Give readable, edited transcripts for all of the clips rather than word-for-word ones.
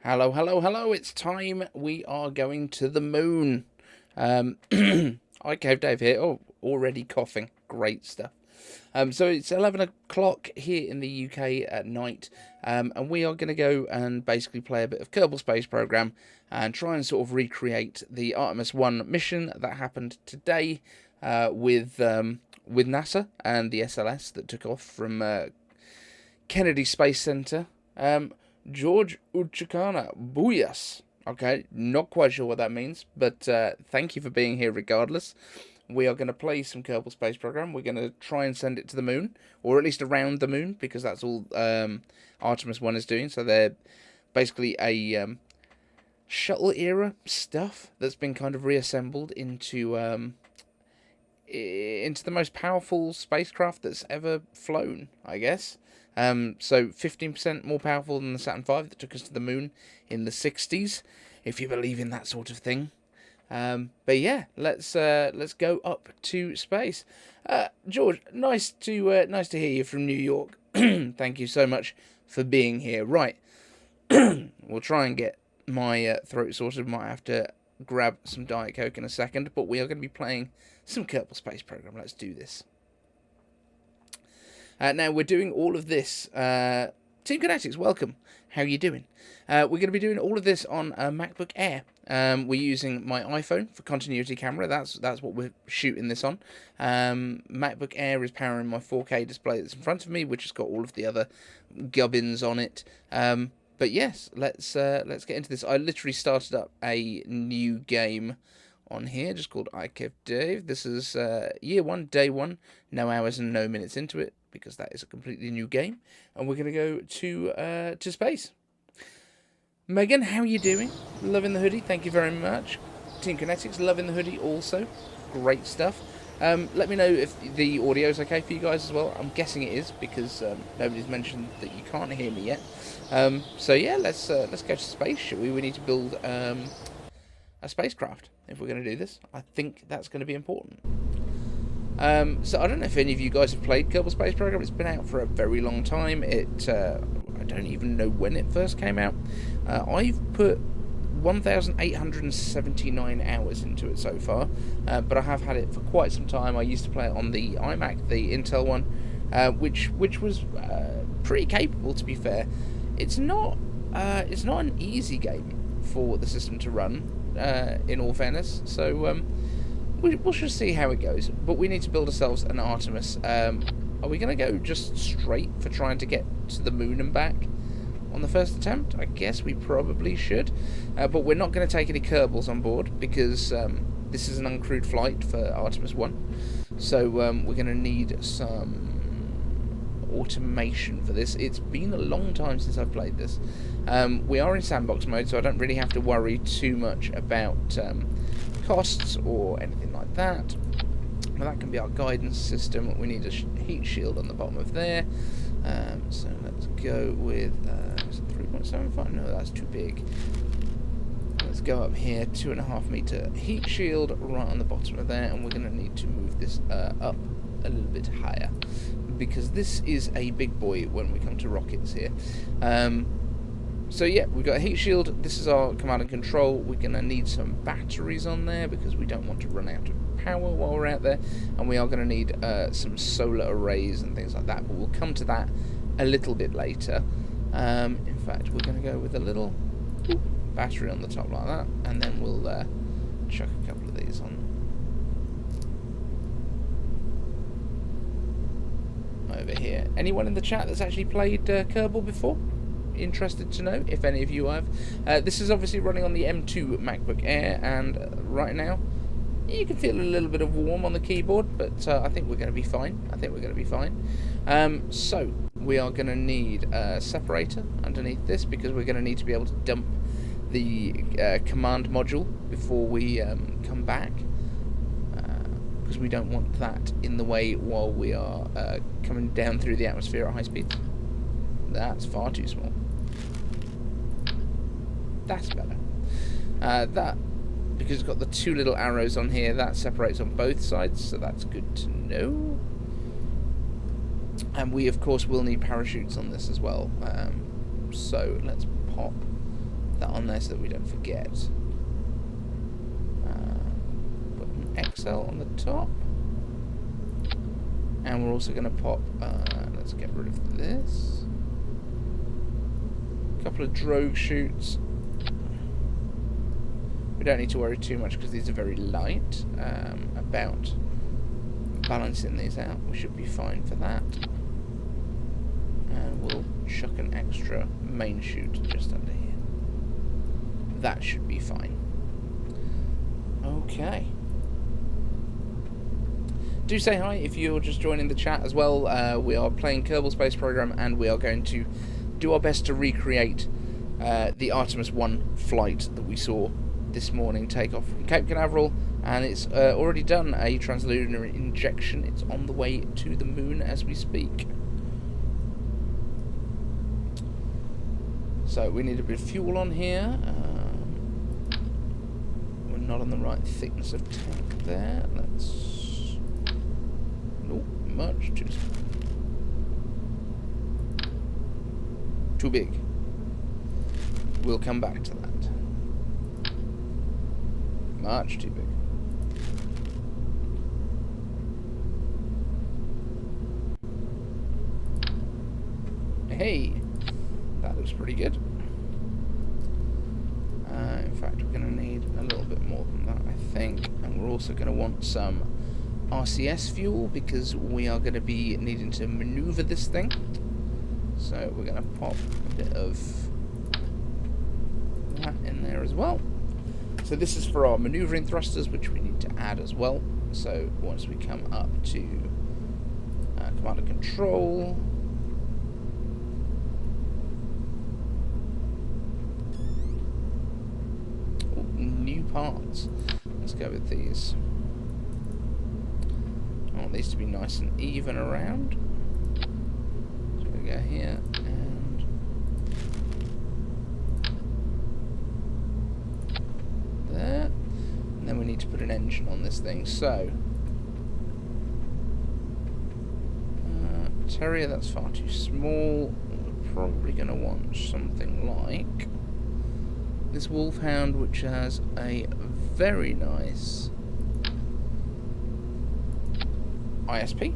Hello, hello, hello, it's time. We are going to the moon. Hi, Cave Dave here. Oh, already coughing. Great stuff. So it's 11 o'clock here in the UK at night, and we are going to go and basically play a bit of Kerbal Space Program and try and sort of recreate the Artemis 1 mission that happened today with NASA and the SLS that took off from Kennedy Space Center. George Uchikana, booyas. Okay, not quite sure what that means, but thank you for being here regardless. We are going to play some Kerbal Space Program. We're going to try and send it to the moon, or at least around the moon, because that's all Artemis 1 is doing. So they're basically a shuttle era stuff that's been kind of reassembled into the most powerful spacecraft that's ever flown, I guess. So 15% more powerful than the Saturn V that took us to the moon in the 60s, if you believe in that sort of thing. But yeah, let's go up to space. George, nice to hear you from New York. Thank you so much for being here. Right, we'll try and get my throat sorted. Might have to grab some Diet Coke in a second, but we are going to be playing some Kerbal Space Program. Let's do this. Now, we're doing all of this. Team Kinetics, welcome. How are you doing? We're going to be doing all of this on a MacBook Air. We're using my iPhone for continuity camera. That's what we're shooting this on. MacBook Air is powering my 4K display that's in front of me, which has got all of the other gubbins on it. But yes, let's get into this. I literally started up a new game on here, just called iCave Dave. This is year 1, day 1, no hours and no minutes into it, because that is a completely new game, and we're going to go to space. Megan, how are you doing? Loving the hoodie, thank you very much. Team Kinetics, loving the hoodie also. Great stuff. Let me know if the audio is okay for you guys as well. I'm guessing it is, because nobody's mentioned that you can't hear me yet. So yeah, let's go to space, shall we? We need to build a spacecraft if we're going to do this. I think that's going to be important. So I don't know if any of you guys have played Kerbal Space Program. It's been out for a very long time. I don't even know when it first came out. I've put 1,879 hours into it so far, but I have had it for quite some time. I used to play it on the iMac, the Intel one, which was pretty capable, to be fair. It's not an easy game for the system to run, in all fairness. So we'll just see how it goes. But we need to build ourselves an Artemis. Are we going to go just straight for trying to get to the moon and back on the first attempt? I guess we probably should. But we're not going to take any Kerbals on board, because this is an uncrewed flight for Artemis 1. So we're going to need some automation for this. It's been a long time since I've played this. We are in sandbox mode, so I don't really have to worry too much about costs or anything like that. Now, that can be our guidance system. We need a heat shield on the bottom of there. So let's go with 3.75. No, that's too big. Let's go up here, 2.5 meter heat shield right on the bottom of there, and we're going to need to move this up a little bit higher, because this is a big boy when we come to rockets here. So yeah, we've got a heat shield. This is our command and control. We're going to need some batteries on there, because we don't want to run out of power while we're out there, and we are going to need some solar arrays and things like that, but we'll come to that a little bit later. In fact, we're going to go with a little battery on the top like that, and then we'll chuck a couple of these on over here. Anyone in the chat that's actually played Kerbal before? Interested to know if any of you have. This is obviously running on the M2 MacBook Air, and right now you can feel a little bit of warm on the keyboard, but I think we're going to be fine. So we are going to need a separator underneath this, because we're going to need to be able to dump the command module before we come back, because we don't want that in the way while we are coming down through the atmosphere at high speeds. That's far too small. That's better. That, because it's got the two little arrows on here, that separates on both sides, so that's good to know. And we, of course, will need parachutes on this as well. So let's pop that on there so that we don't forget. Put an XL on the top. And we're also going to pop, let's get rid of this. A couple of drogue chutes. We don't need to worry too much because these are very light. About balancing these out, we should be fine for that. And we'll chuck an extra main chute just under here. That should be fine. Okay. Do say hi if you're just joining the chat as well. We are playing Kerbal Space Program, and we are going to do our best to recreate the Artemis 1 flight that we saw this morning take off from Cape Canaveral, and it's already done a translunar injection. It's on the way to the moon as we speak. So we need a bit of fuel on here. We're not on the right thickness of tank there. Let's... Nope, much too small. Too big. We'll come back to that. Much too big. Hey, that looks pretty good. In fact, we're going to need a little bit more than that, I think. And we're also going to want some RCS fuel because we are going to be needing to maneuver this thing. So we're going to pop a bit of that in there as well. So this is for our maneuvering thrusters, which we need to add as well. So once we come up to command and control, new parts. Let's go with these. I want these to be nice and even around. So we're going to go here and there. And then we need to put an engine on this thing. So Terrier, that's far too small. We're probably going to want something like this Wolfhound, which has a very nice ISP.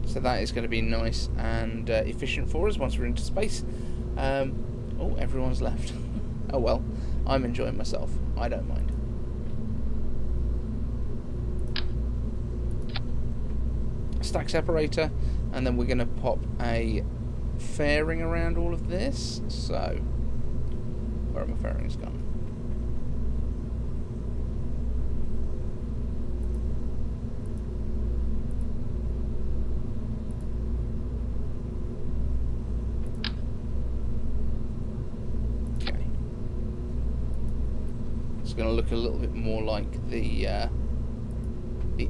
So that is going to be nice and efficient for us once we're into space. Oh, everyone's left. Oh well, I'm enjoying myself. I don't mind. Stack separator, and then we're going to pop a fairing around all of this. So, where are my fairings gone? Okay. It's going to look a little bit more like the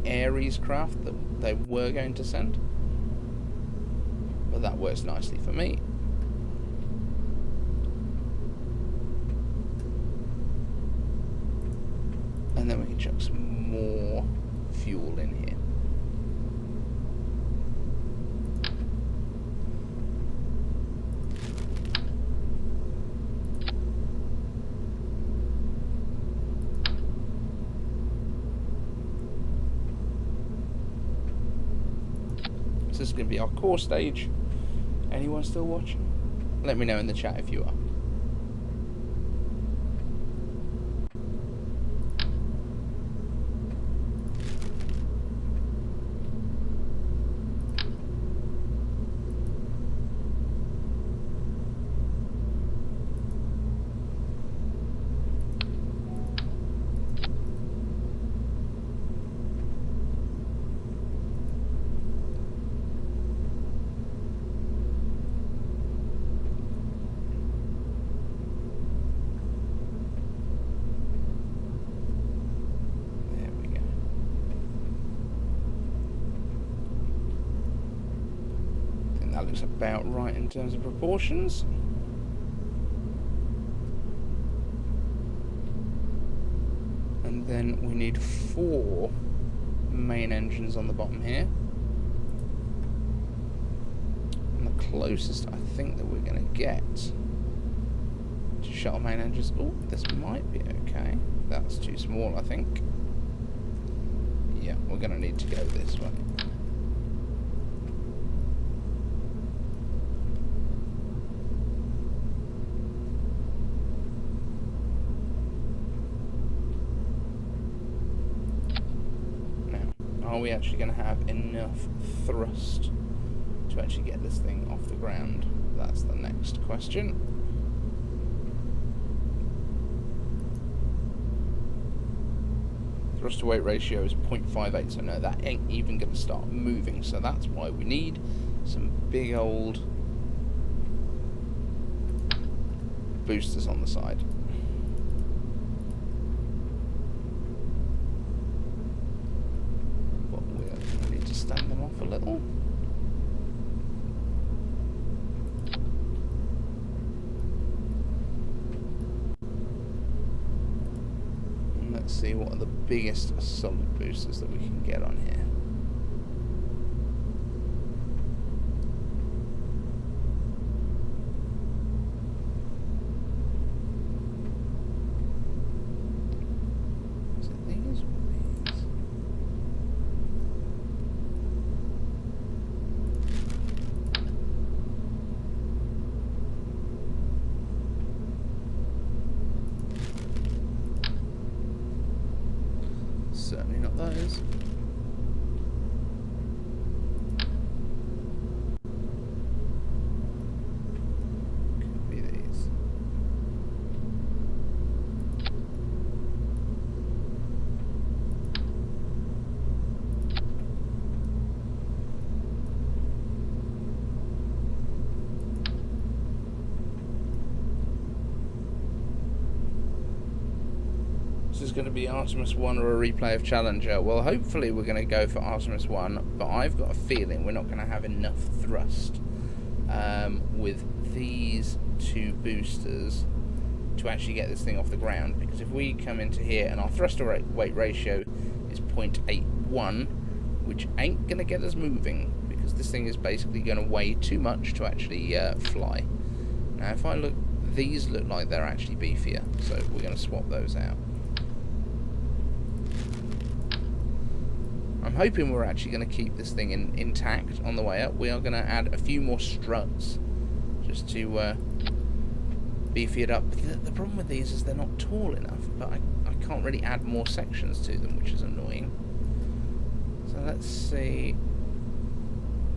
Ares craft that they were going to send, but that works nicely for me. And then we can chuck some more fuel in here. This is going to be our core stage. Anyone still watching? Let me know in the chat if you are. That looks about right in terms of proportions. And then we need 4 main engines on the bottom here. And the closest I think that we're going to get to shuttle main engines. Oh, this might be okay. That's too small, I think. Yeah, we're going to need to go this way. Now, are we actually going to have enough thrust to actually get this thing off the ground? That's the next question. Thrust to weight ratio is 0.58, so no, that ain't even going to start moving. So that's why we need some big old boosters on the side. But we're going to need to stand them off a little. Let's see what are the biggest solid boosters that we can get on here. Is it these or these? Certainly not those. Could be these. This is going to be Artemis 1 or a replay of Challenger. Well, hopefully we're going to go for Artemis 1, but I've got a feeling we're not going to have enough thrust with these two boosters to actually get this thing off the ground, because if we come into here and our thrust to weight ratio is 0.81, which ain't going to get us moving, because this thing is basically going to weigh too much to actually fly. Now if I look, these look like they're actually beefier, so we're going to swap those out. I'm hoping we're actually going to keep this thing intact on the way up. We are going to add a few more struts just to beef it up. The problem with these is they're not tall enough, but I can't really add more sections to them, which is annoying. So let's see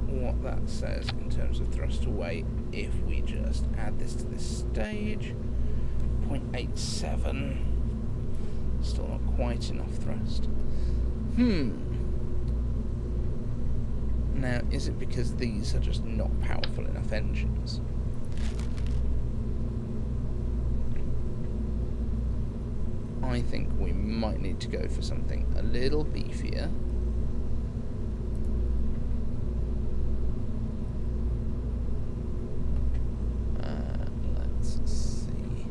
what that says in terms of thrust to weight if we just add this to this stage. 0.87. Still not quite enough thrust. Now, is it because these are just not powerful enough engines? I think we might need to go for something a little beefier. Let's see.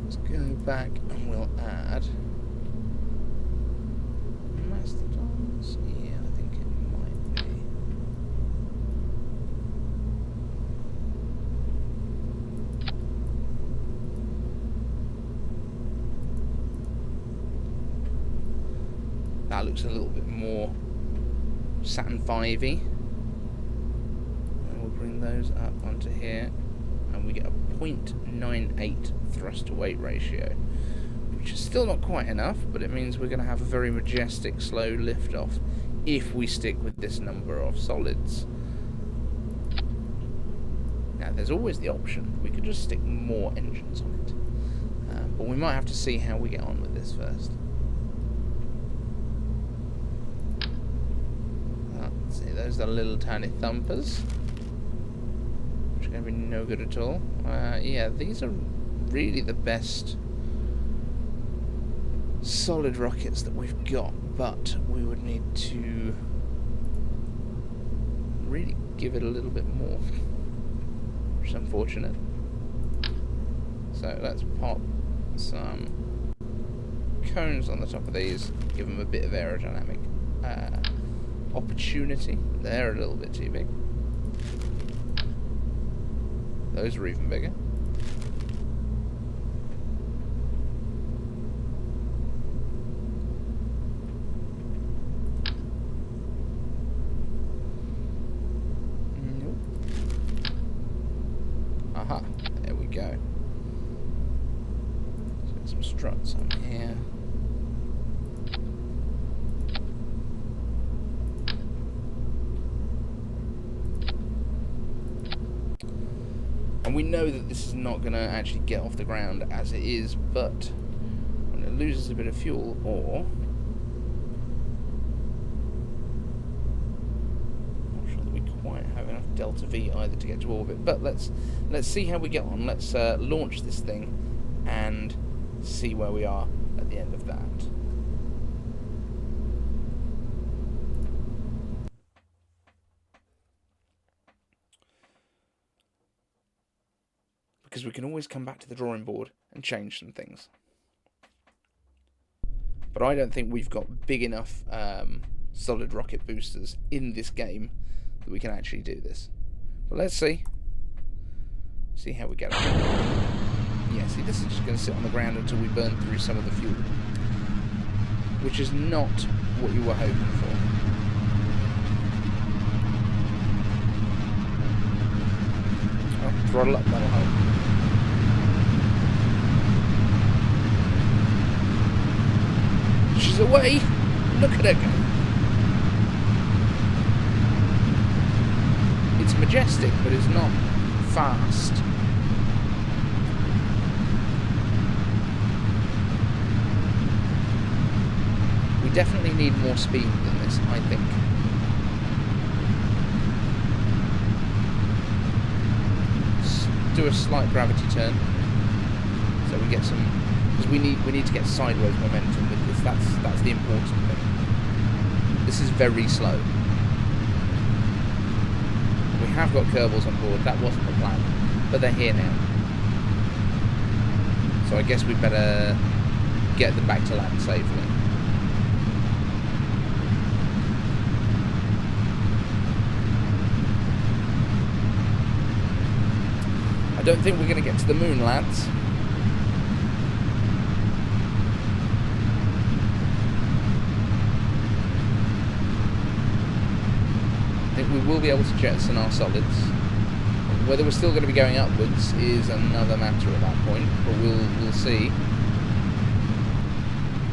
Let's go back and we'll add mastodons. Yeah, I think it might be. That looks a little bit more Saturn V-y. And we'll bring those up onto here, and we get a 0.98 thrust to weight ratio, which is still not quite enough, but it means we're going to have a very majestic slow liftoff if we stick with this number of solids. Now there's always the option we could just stick more engines on it, but we might have to see how we get on with this first. Let's see, those are little tiny thumpers, which are going to be no good at all. Yeah, these are really the best solid rockets that we've got, but we would need to really give it a little bit more, which is unfortunate. So let's pop some cones on the top of these, give them a bit of aerodynamic opportunity. They're a little bit too big. Those are even bigger. Aha, there we go. Let's get some struts on here. And we know that this is not going to actually get off the ground as it is, but when it loses a bit of fuel, or I'm not sure that we quite have enough delta V either to get to orbit. But let's see how we get on. Let's launch this thing and see where we are at the end of that. Because we can always come back to the drawing board and change some things. But I don't think we've got big enough solid rocket boosters in this game that we can actually do this. But let's see. See how we get on. Yeah, see, this is just going to sit on the ground until we burn through some of the fuel. Which is not what you were hoping for. Oh, throttle up, that'll help. She's away. Look at her go. It's majestic, but it's not fast. We definitely need more speed than this, I think. Let's do a slight gravity turn, so we get some. Because we need to get sideways momentum with this. That's the important thing. This is very slow. We have got Kerbals on board. That wasn't the plan, but they're here now. So I guess we better get them back to land safely. I don't think we're going to get to the moon, lads. I think we will be able to jettison our solids. Whether we're still going to be going upwards is another matter at that point, but we'll see.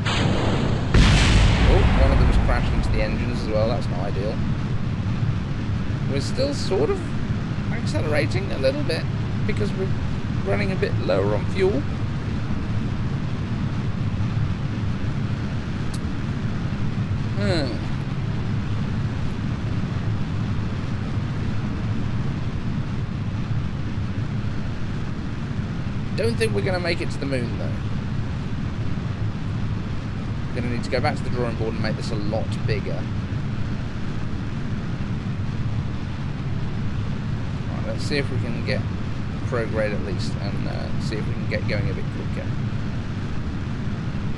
Oh, one of them was crashing into the engines as well. That's not ideal. We're still sort of accelerating a little bit because we're running a bit lower on fuel. Don't think we're going to make it to the moon though. We're going to need to go back to the drawing board and make this a lot bigger. Right, let's see if we can get prograde at least and see if we can get going a bit quicker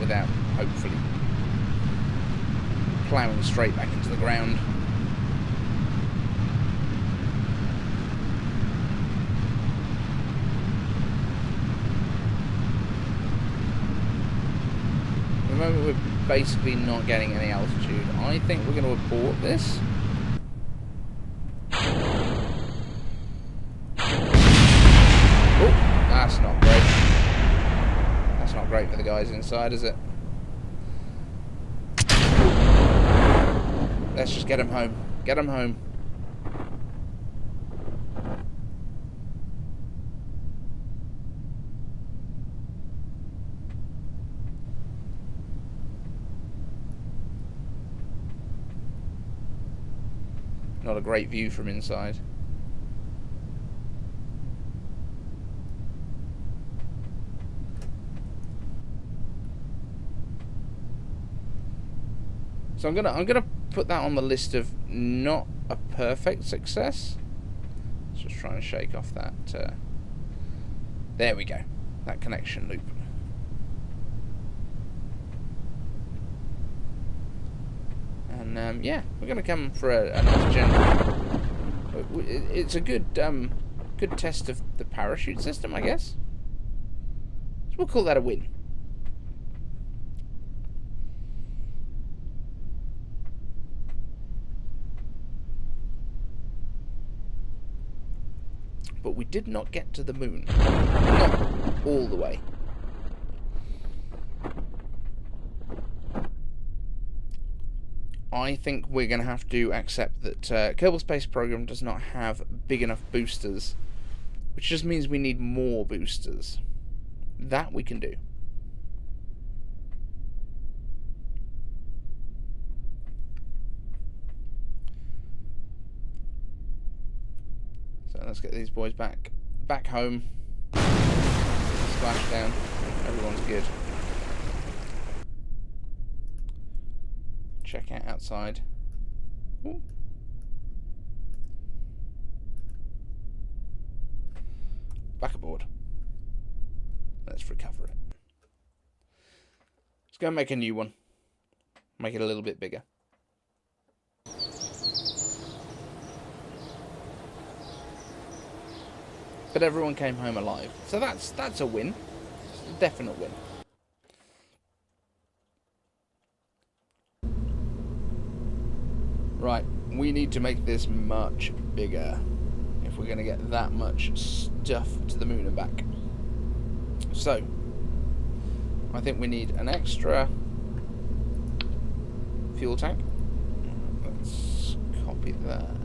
without hopefully ploughing straight back into the ground. At the moment we're basically not getting any altitude. I think we're going to abort this. Oh, that's not great. That's not great for the guys inside, is it? Let's just get them home. Get them home. Not a great view from inside. So I'm gonna put that on the list of not a perfect success. Let's just try and shake off that. There we go. That connection loop. And yeah, we're going to come for a nice journey. It's a good good test of the parachute system, I guess. So we'll call that a win. But we did not get to the moon. Not all the way. I think we're going to have to accept that Kerbal Space Program does not have big enough boosters, which just means we need more boosters. That we can do. So let's get these boys back home. Splash down. Everyone's good. Check out outside. Ooh. Back aboard. Let's recover it. Let's go and make a new one. Make it a little bit bigger. But everyone came home alive. So that's a win. It's a definite win. Right, we need to make this much bigger if we're going to get that much stuff to the moon and back. So, I think we need an extra fuel tank. Let's copy that.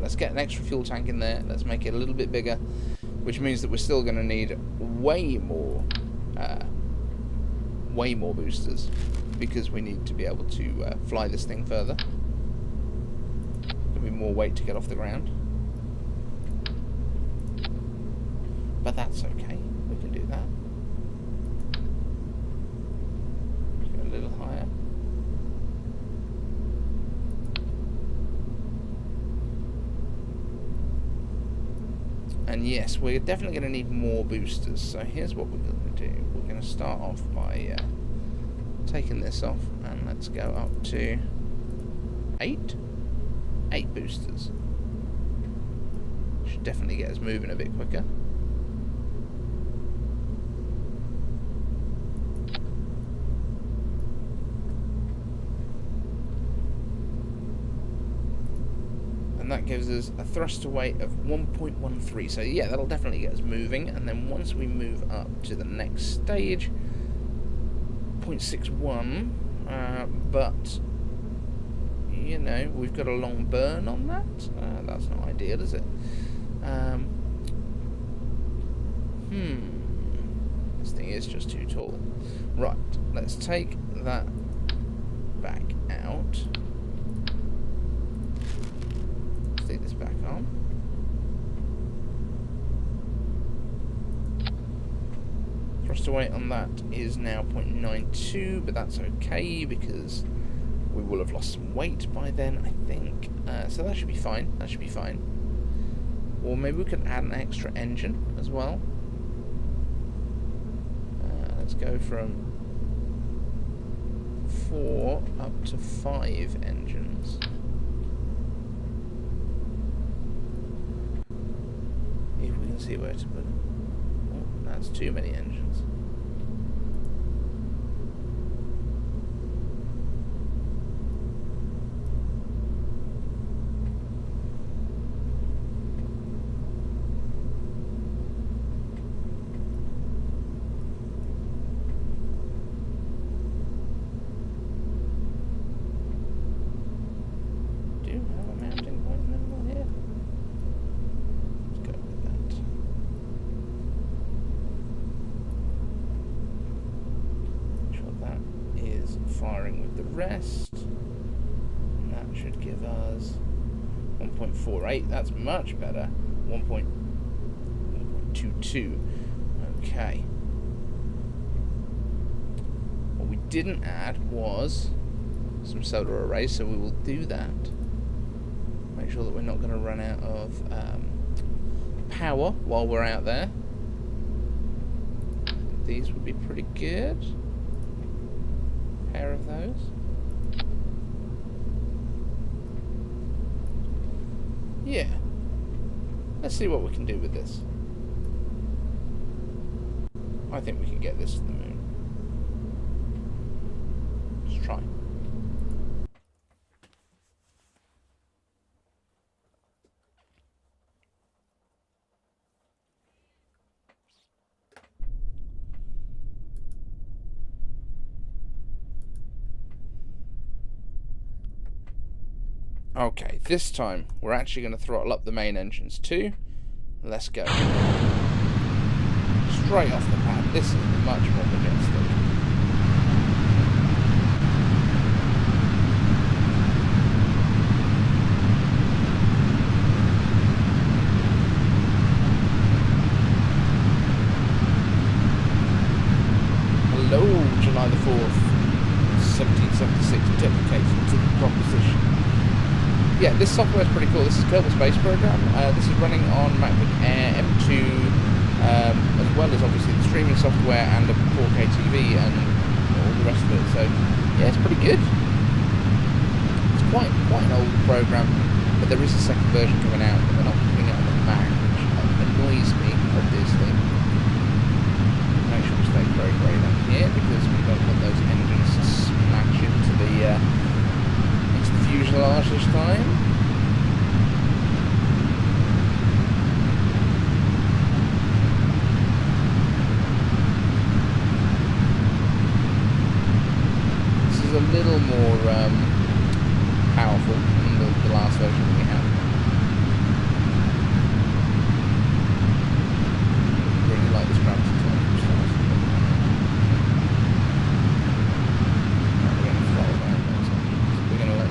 Let's get an extra fuel tank in there. Let's make it a little bit bigger, which means that we're still going to need way more boosters, because we need to be able to fly this thing further. There'll be more weight to get off the ground, but that's okay. We can do that. Go a little higher. And yes, we're definitely going to need more boosters. So here's what we're going to do. We're going to start off by taking this off, and let's go up to 8 boosters. Should definitely get us moving a bit quicker. And that gives us a thruster weight of 1.13. So yeah, that'll definitely get us moving. And then once we move up to the next stage, 0.61, but you know, we've got a long burn on that. That's not ideal, is it? This thing is just too tall. Right, let's take that back out. Stick this back on. Thruster weight on that is now 0.92, but that's okay because we will have lost some weight by then, I think. So that should be fine. That should be fine. Or maybe we can add an extra engine as well. Let's go from 4 up to 5 engines. If we can see where to put them. Oh, that's too many engines. Firing with the rest, and that should give us 1.48. That's much better. 1.22. Okay. What we didn't add was some solar arrays, so we will do that. Make sure that we're not going to run out of power while we're out there. These would be pretty good. Pair of those. Yeah. Let's see what we can do with this. I think we can get this to the moon. Let's try. Okay, this time we're actually going to throttle up the main engines too. Let's go. Straight off the pad. This is much more majestic. Hello, July the 4th, 1776, dedicated to the proposition. Yeah, this software is pretty cool. This is Kerbal Space Program. This is running on MacBook Air M2, as well as obviously the streaming software and the 4K TV and all the rest of it. So, yeah, it's pretty good. It's quite an old program, but there is a second version coming out, and they're not putting it on the Mac, which annoys me, obviously. Make sure we stay very down here because we don't want those engines to smash into the fuselage this time. This is a little more powerful than the last version that we had. Really like this gravity type.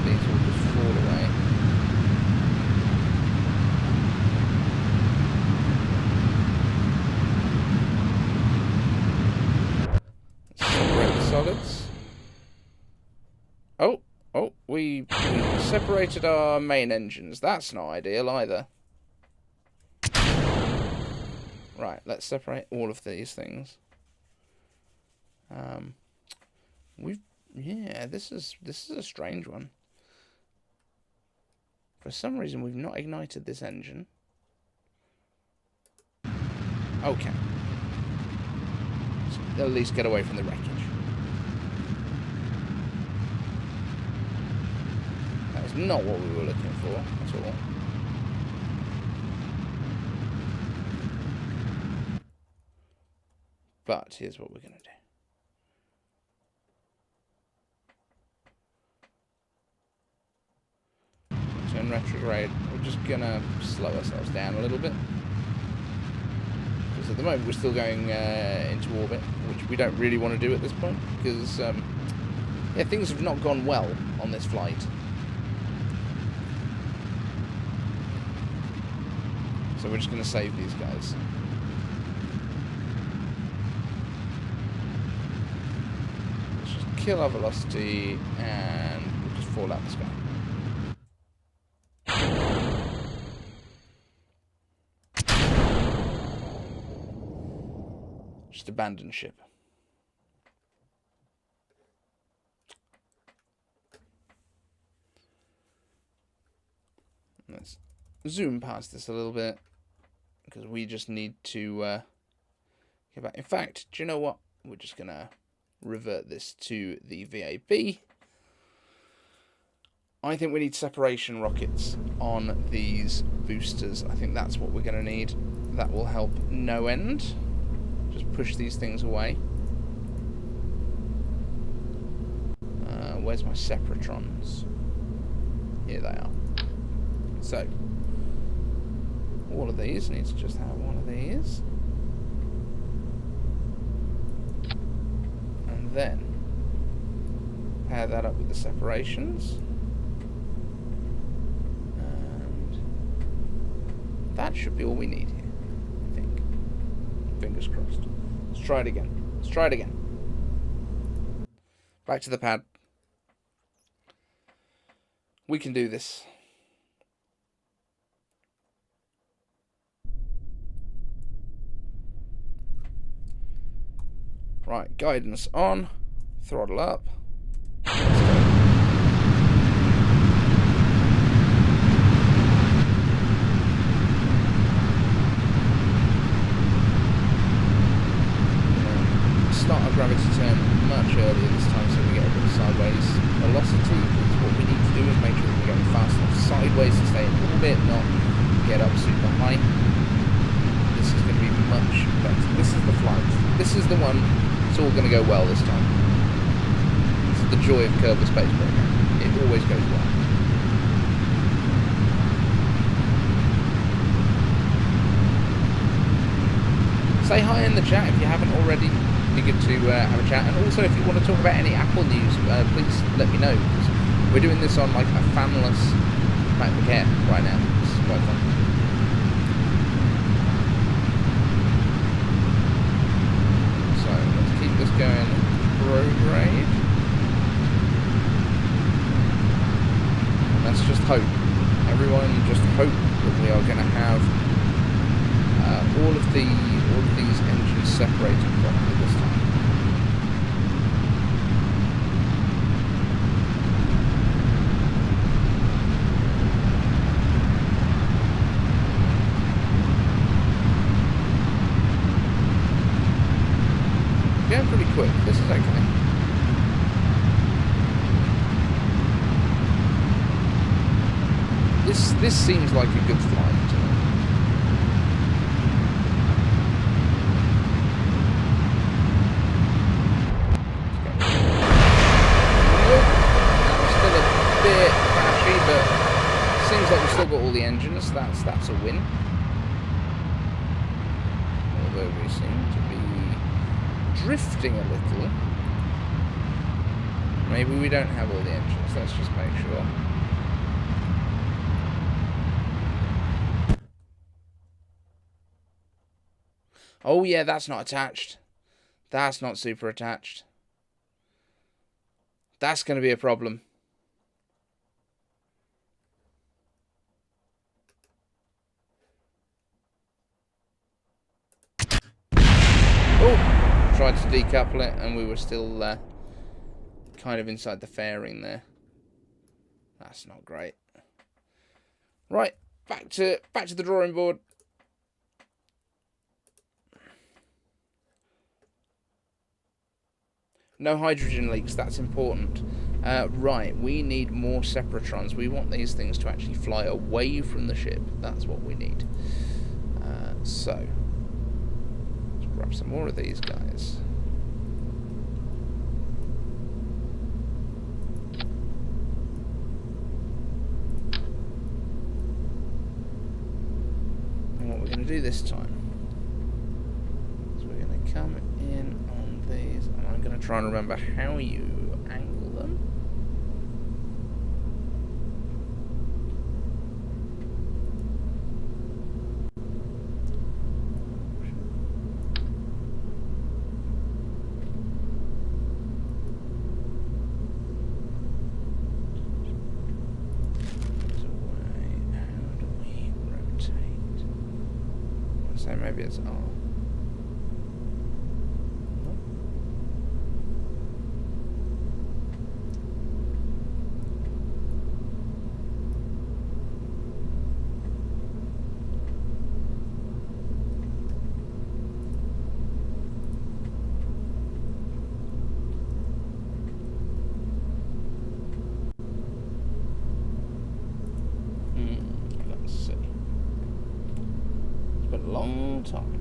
These will just fall away. Separate the solids. Oh, we separated our main engines. That's not ideal either. Right, let's separate all of these things. Yeah, this is a strange one. For some reason, we've not ignited this engine. Okay. So at least get away from the wreckage. That is not what we were looking for at all. But here's what we're going to do. In retrograde, we're just gonna slow ourselves down a little bit because at the moment we're still going into orbit, which we don't really want to do at this point because yeah, things have not gone well on this flight. So we're just gonna save these guys. Let's just kill our velocity and we'll just fall out the sky. Just abandon ship. Let's zoom past this a little bit because we just need to get back. In fact, do you know what? We're just gonna revert this to the VAB. I think we need separation rockets on these boosters. I think that's what we're going to need. That will help no end. Just push these things away. Where's my separatrons? Here they are. So, all of these need to just have one of these. And then pair that up with the separations. That should be all we need here, I think. Fingers crossed. Let's try it again. Let's try it again. Back to the pad. We can do this. Right, guidance on. Throttle up. Let's go. 5, sideways. Velocity is what we need to do, is make sure we're going fast enough sideways to stay in orbit, not get up super high. This is going to be much better. This is the flight. This is the one. It's all going to go well this time. This is the joy of Kerbal Space Program. It always goes well. Say hi in the chat if you haven't already. It'd be good to have a chat. And also, if you want to talk about any Apple news, please let me know. Because we're doing this on like a fanless MacBook Air right now. This is quite fun. So let's keep this going. Prograde. And let's just hope. Everyone, just hope that we are going to have all of these engines separated properly this time. Going pretty quick. This is okay. This seems like a good flight to me. Seems like we've still got all the engines. That's a win. Although we seem to be drifting a little. Maybe we don't have all the engines. Let's just make sure. Oh yeah, that's not attached. That's not super attached. That's going to be a problem. Oh, tried to decouple it, and we were still kind of inside the fairing there. That's not great. Right, back to the drawing board. No hydrogen leaks. That's important. Right, we need more separatrons. We want these things to actually fly away from the ship. That's what we need. So. Grab some more of these guys. And what we're going to do this time is we're going to come in on these, and I'm going to try and remember how you angle them. So maybe it's R. Let's see. It's been a long time.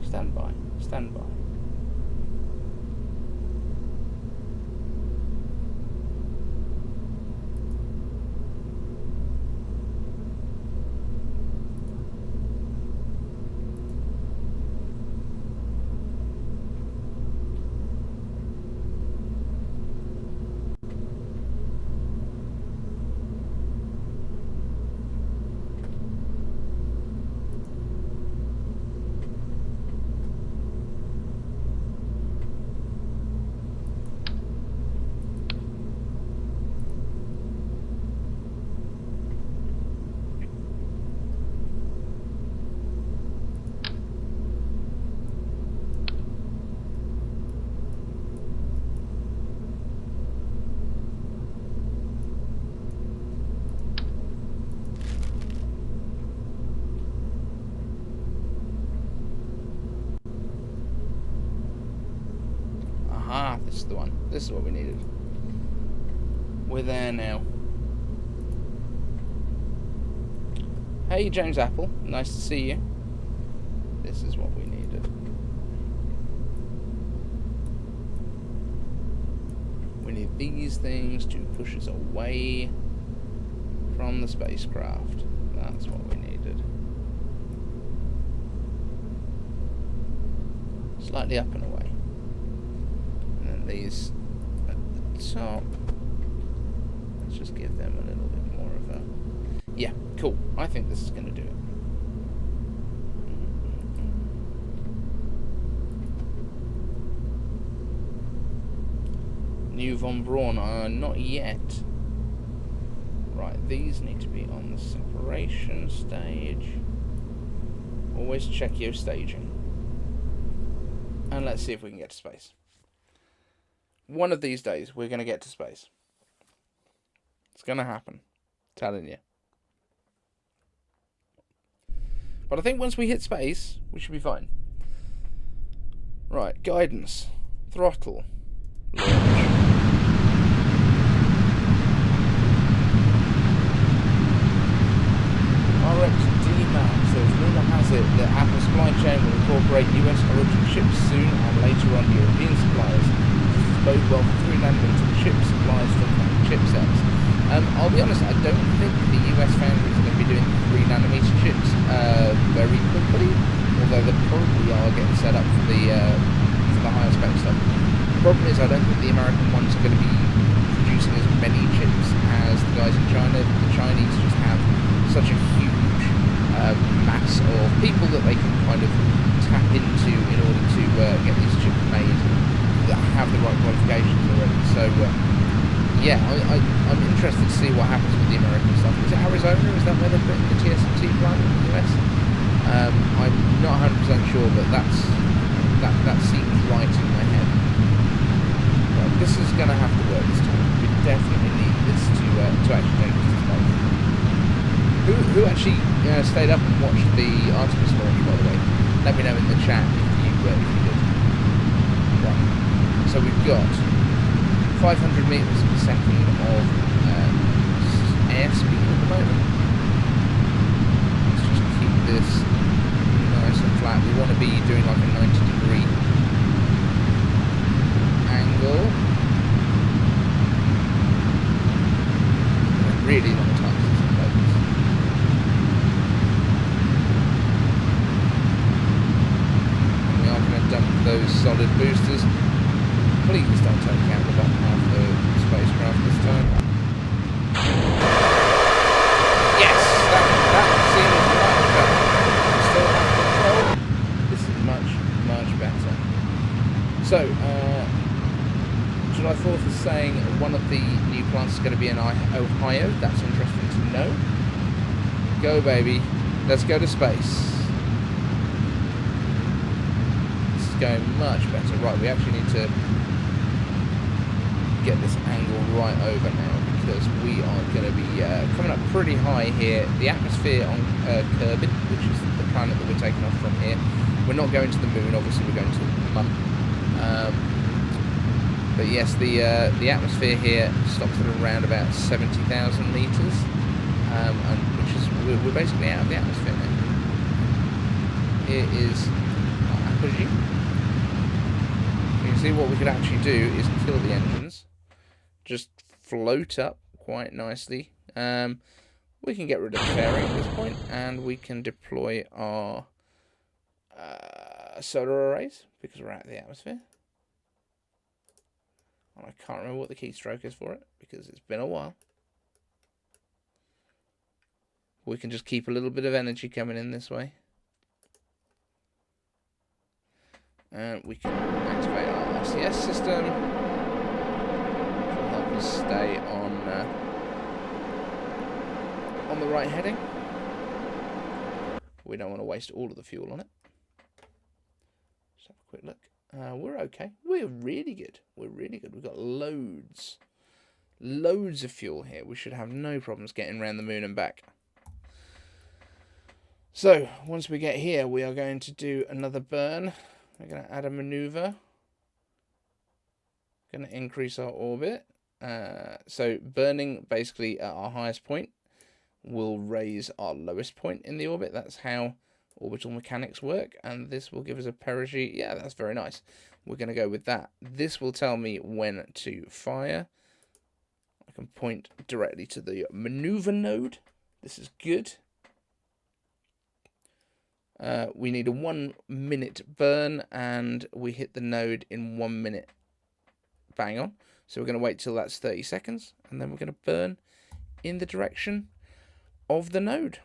Stand by. Stand by. This is what we needed. We're there now. Hey, James Apple. Nice to see you. This is what we needed. We need these things to push us away from the spacecraft. That's what we needed. Slightly up and away. And then these at the top. Let's just give them a little bit more of a... Yeah, cool. I think this is going to do it. New Von Braun, not yet. Right, these need to be on the separation stage. Always check your staging. And let's see if we can get to space. One of these days, we're going to get to space. It's going to happen. I'm telling you. But I think once we hit space, we should be fine. Right, guidance. Throttle. Launch. RxD-Map says Lunar has it that Apple supply chain will incorporate US origin chips soon and later on European suppliers. This is bode well for 3nm chip supplies for chipsets. I'll be honest, I don't think the US foundries are going to be doing 3nm chips very quickly, although they probably are getting set up for the higher spec stuff. The problem is I don't think the American ones are going to be producing as many chips as the guys in China. The Chinese just have such a huge mass of people that they can kind of tap into in order to get these chips made that have the right qualifications already. So yeah, I'm interested to see what happens with the American stuff. Is it Arizona? Is that where they're putting the TSMC plant in the US? I'm not 100% sure, but that seems right in my head. Right, this is going to have to work this time. We definitely need this to actually take us to space. Who actually stayed up and watched the Artemis launch, by the way? Let me know in the chat if you did. Right. So we've got 500 meters per second of airspeed at the moment. Let's just keep this nice and flat. We want to be doing like a 90-degree angle. Really long time since I've played this. And we are going to dump those solid boosters. Please don't take out the bottom half of the spacecraft this time. Yes! That seems much better. We still have control. This is much, much better. So, July 4th is saying one of the new plants is going to be in Ohio. That's interesting to know. Go, baby. Let's go to space. This is going much better. Right, we actually need to get this angle right over now because we are going to be coming up pretty high here. The atmosphere on Kerbal, which is the planet that we're taking off from here. We're not going to the moon, obviously we're going to the month. But yes, the atmosphere here stops at around about 70,000 meters, and which is we're basically out of the atmosphere now. Here is our apogee. You can see what we could actually do is kill the engines. Just float up quite nicely. We can get rid of the fairing at this point, and we can deploy our solar arrays because we're out of the atmosphere. I can't remember what the keystroke is for it because it's been a while. We can just keep a little bit of energy coming in this way. And we can activate our RCS system. Stay on the right heading. We don't want to waste all of the fuel on it. Just have a quick look. We're okay. We're really good. We're really good. We've got loads of fuel here. We should have no problems getting around the moon and back. So once we get here, we are going to do another burn. We're going to add a maneuver. going to increase our orbit. So burning basically at our highest point will raise our lowest point in the orbit. That's how orbital mechanics work, and this will give us a perigee. Yeah, that's very nice. We're going to go with that. This will tell me when to fire. I can point directly to the maneuver node. This is good. We need a 1 minute burn, and we hit the node in 1 minute. Bang on. So we're going to wait till that's 30 seconds, and then we're going to burn in the direction of the node.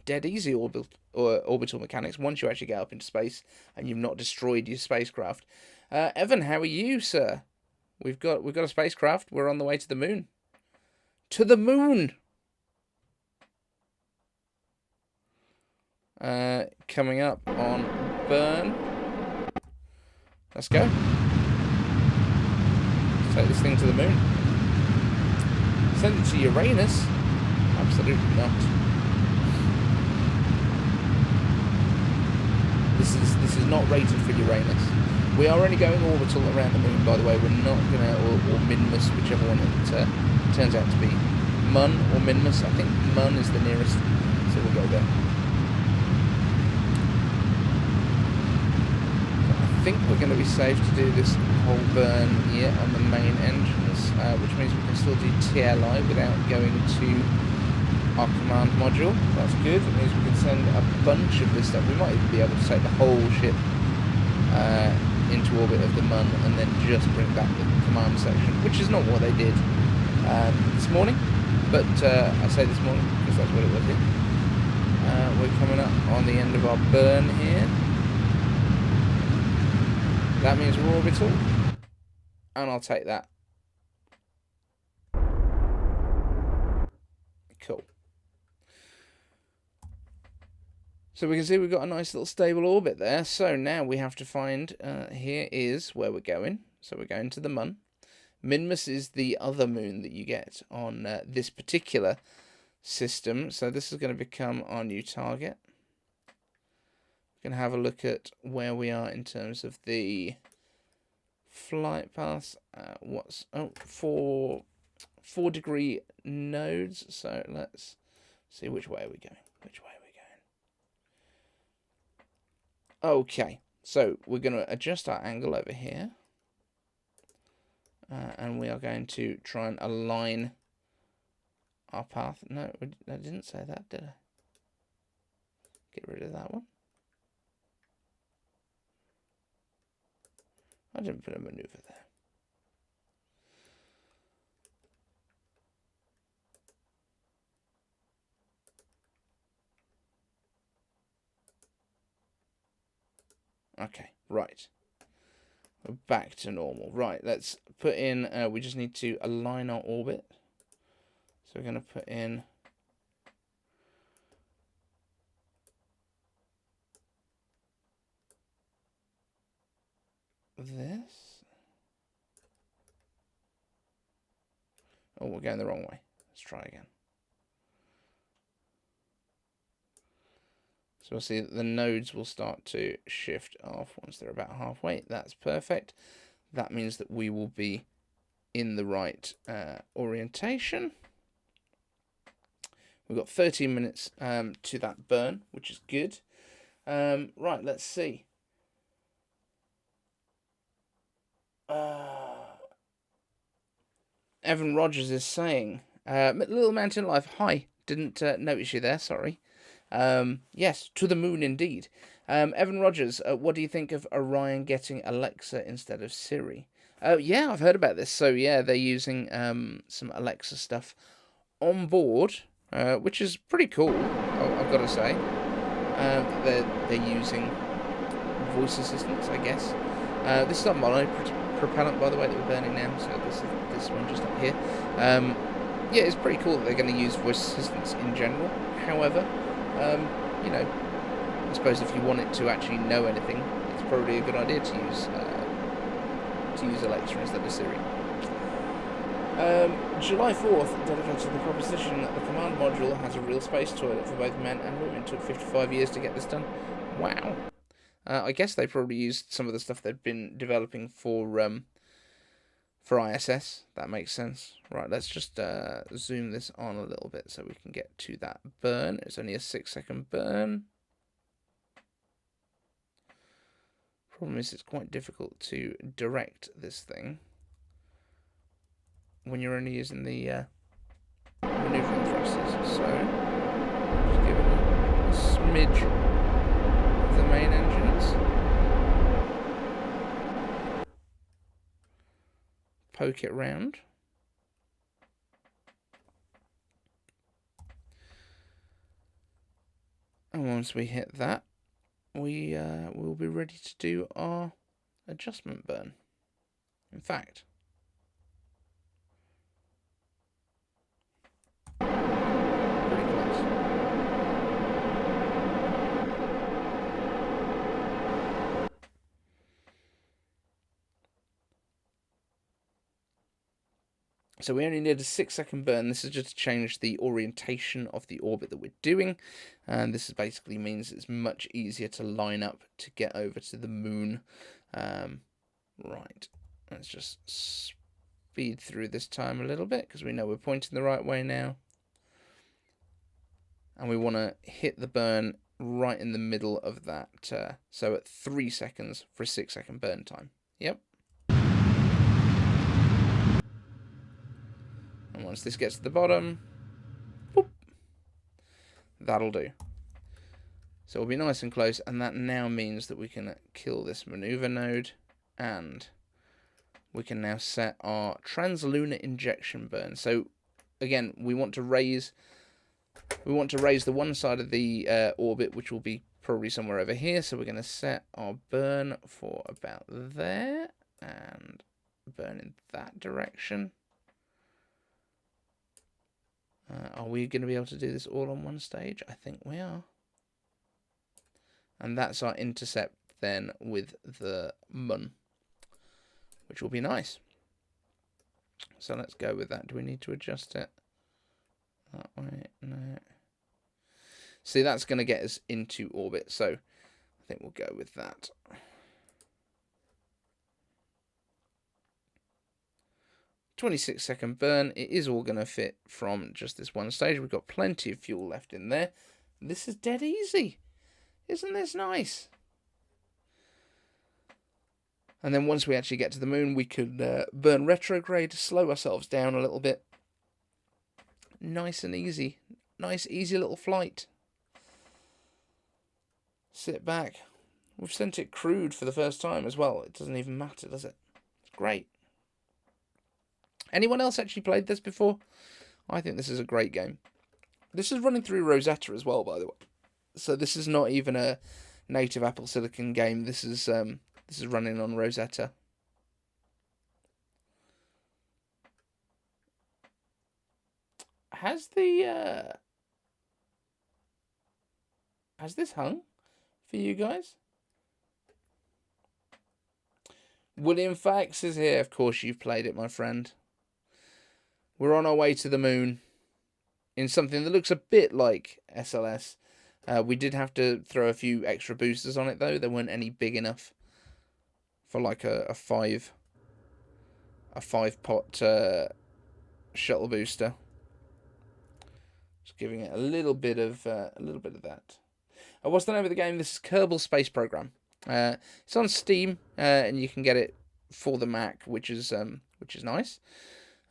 Dead easy orbital mechanics once you actually get up into space and you've not destroyed your spacecraft. Evan, how are you, sir? We've got a spacecraft. We're on the way to the moon. To the moon. Coming up on burn. Let's go. Let's take this thing to the moon. Send it to Uranus? Absolutely not. This is not rated for Uranus. We are only going orbital around the moon, by the way. We're not going to, or Minmus, whichever one it turns out to be. Mun or Minmus. I think Mun is the nearest, so we'll go there. I think we're going to be safe to do this whole burn here on the main engines, which means we can still do TLI without going to our command module. That's good. It means we can send a bunch of this stuff. We might even be able to take the whole ship into orbit of the Mun and then just bring back the command section, which is not what they did this morning. But I say this morning because that's what it was here. We're coming up on the end of our burn here. That means we're orbital, and I'll take that. Cool. So we can see we've got a nice little stable orbit there. So now we have to find, here is where we're going. So we're going to the Mun. Minmus is the other moon that you get on this particular system. So this is going to become our new target. We're going to have a look at where we are in terms of the flight paths. Four degree nodes. So let's see which way are we going. Which way are we going? Okay, so we're going to adjust our angle over here. And we are going to try and align our path. No, I didn't say that, did I? Get rid of that one. I didn't put a maneuver there. Okay, right. We're back to normal. Right, let's put in, we just need to align our orbit. So we're going to put in this. Oh, we're going the wrong way. Let's try again. So we'll see that the nodes will start to shift off once they're about halfway. That's perfect. That means that we will be in the right orientation. We've got 13 minutes to that burn, which is good. Right, let's see. Evan Rogers is saying, Little Mountain Life, hi, didn't notice you there, sorry. Yes, to the moon indeed. Evan Rogers, what do you think of Orion getting Alexa instead of Siri? Yeah, I've heard about this. So yeah, they're using some Alexa stuff on board, which is pretty cool, I've got to say. They're using voice assistants, I guess. This is not monopropellant, by the way, that we're burning now, so this one just up here. Yeah, it's pretty cool that they're going to use voice assistants in general. However, you know, I suppose if you want it to actually know anything, it's probably a good idea to use Alexa instead of Siri. July 4th, dedicated to the proposition that the command module has a real space toilet for both men and women. It took 55 years to get this done. Wow. I guess they probably used some of the stuff they've been developing for ISS. That makes sense. Right, let's just zoom this on a little bit so we can get to that burn. It's only a 6-second burn. Problem is, it's quite difficult to direct this thing when you're only using the maneuvering thrusters. So, just give it a smidge of the main engines. Poke it round. And once we hit that, we will be ready to do our adjustment burn. In fact, pretty close. So we only need a 6-second burn. This is just to change the orientation of the orbit that we're doing. And this basically means it's much easier to line up to get over to the moon. Right, let's just speed through this time a little bit because we know we're pointing the right way now. And we want to hit the burn right in the middle of that. So at 3 seconds for a 6-second burn time. Yep. And once this gets to the bottom, boop, that'll do. So we'll be nice and close, and that now means that we can kill this maneuver node, and we can now set our translunar injection burn. So again, we want to raise the one side of the orbit, which will be probably somewhere over here. So we're going to set our burn for about there, and burn in that direction. Are we going to be able to do this all on one stage? I think we are. And that's our intercept then with the mun, which will be nice. So let's go with that. Do we need to adjust it that way? No. See, that's going to get us into orbit. So I think we'll go with that. 26-second burn. It is all going to fit from just this one stage. We've got plenty of fuel left in there. This is dead easy. Isn't this nice? And then once we actually get to the moon, we could burn retrograde, slow ourselves down a little bit. Nice and easy. Nice, easy little flight. Sit back. We've sent it crewed for the first time as well. It doesn't even matter, does it? It's great. Anyone else actually played this before? I think this is a great game. This is running through Rosetta as well, by the way. So this is not even a native Apple Silicon game. This is running on Rosetta. Has this hung for you guys? William Fax is here. Of course you've played it, my friend. We're on our way to the moon in something that looks a bit like SLS. We did have to throw a few extra boosters on it, though. There weren't any big enough for like a 5-pot shuttle booster. Just giving it a little bit of that. What's the name of the game? This is Kerbal Space Program. It's on Steam, and you can get it for the Mac, which is nice.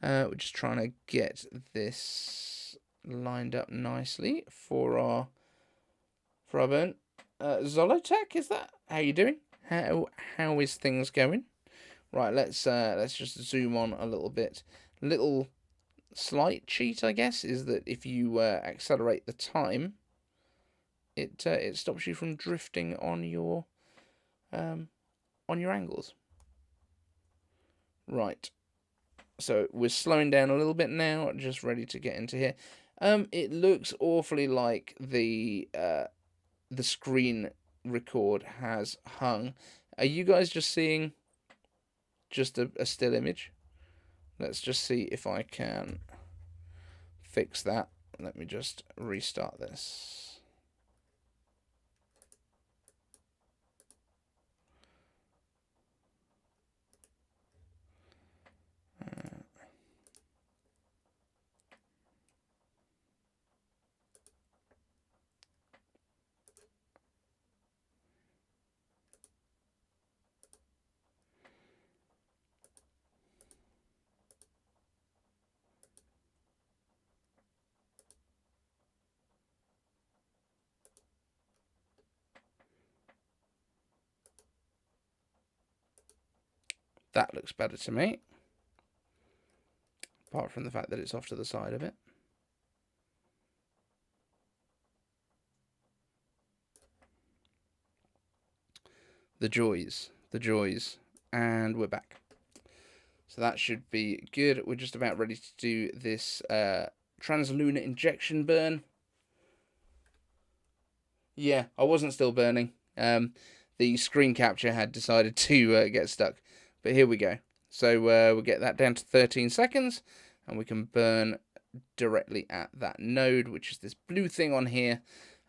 We're just trying to get this lined up nicely for our burn. Zolotech, is that? How you doing? How is things going? Right, let's just zoom on a little bit. Little slight cheat, I guess, is that if you accelerate the time, it stops you from drifting on your angles. Right. So we're slowing down a little bit now, just ready to get into here. It looks awfully like the screen record has hung. Are you guys just seeing just a still image? Let's just see if I can fix that. Let me just restart this. That looks better to me. Apart from the fact that it's off to the side of it. The joys. The joys. And we're back. So that should be good. We're just about ready to do this translunar injection burn. Yeah, I wasn't still burning. The screen capture had decided to get stuck. But here we go. So we'll get that down to 13 seconds. And we can burn directly at that node, which is this blue thing on here.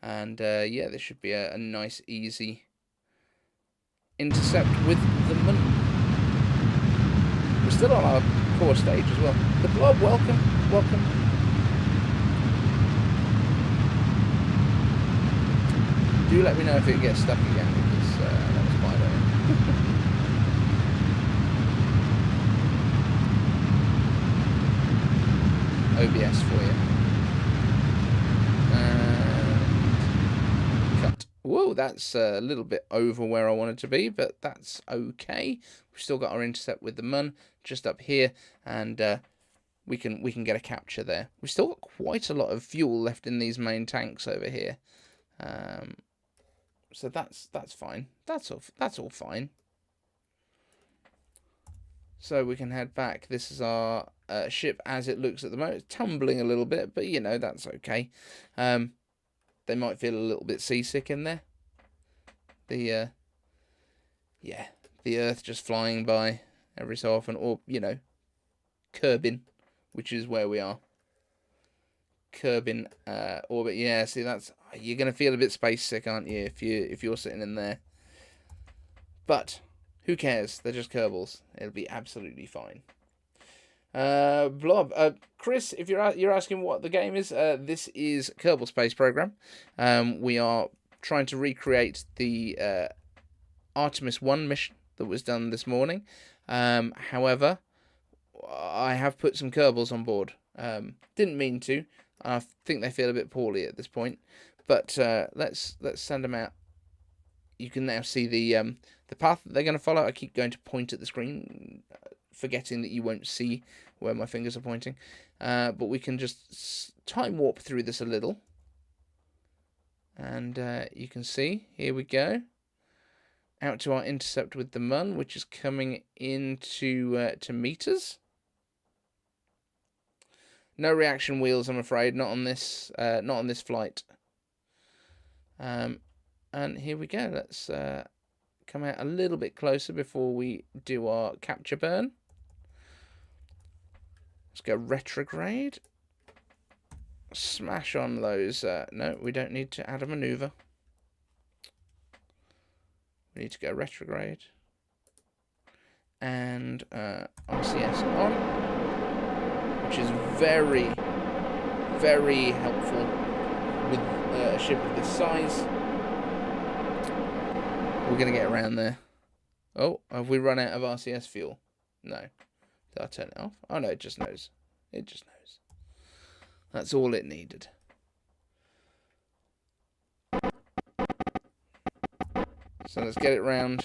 And yeah, this should be a nice, easy intercept with the moon. We're still on our core stage as well. The blob, welcome, welcome. Do let me know if it gets stuck again, because that was quite OBS for you. And cut. Whoa, that's a little bit over where I wanted to be, but that's okay. We've still got our intercept with the mun just up here, and we can get a capture there. We've still got quite a lot of fuel left in these main tanks over here. So that's fine. That's all fine. So we can head back. This is our ship as it looks at the moment. It's tumbling a little bit, but you know, that's okay. They might feel a little bit seasick in there. The yeah, the Earth just flying by every so often, or you know, Kerbin, which is where we are. Kerbin orbit. Yeah, see, that's, you're gonna feel a bit space sick, aren't you, if you're sitting in there. But who cares? They're just Kerbals. It'll be absolutely fine. Blob, Chris, if you're asking what the game is, this is Kerbal Space Program. We are trying to recreate the Artemis 1 mission that was done this morning. However, I have put some Kerbals on board. Didn't mean to. I think they feel a bit poorly at this point, but let's send them out. You can now see the path that they're going to follow. I keep going to point at the screen, forgetting that you won't see where my fingers are pointing. But we can just time warp through this a little, and you can see, here we go, out to our intercept with the mun, which is coming into to meet us. No reaction wheels, I'm afraid, not on this flight. And here we go. Let's come out a little bit closer before we do our capture burn. Let's go retrograde. Smash on those. No, we don't need to add a maneuver. We need to go retrograde. And RCS on, which is very, very helpful with a ship of this size. We're going to get around there. Oh, have we run out of RCS fuel? No. Did I turn it off? Oh no, it just knows. It just knows. That's all it needed. So let's get it round.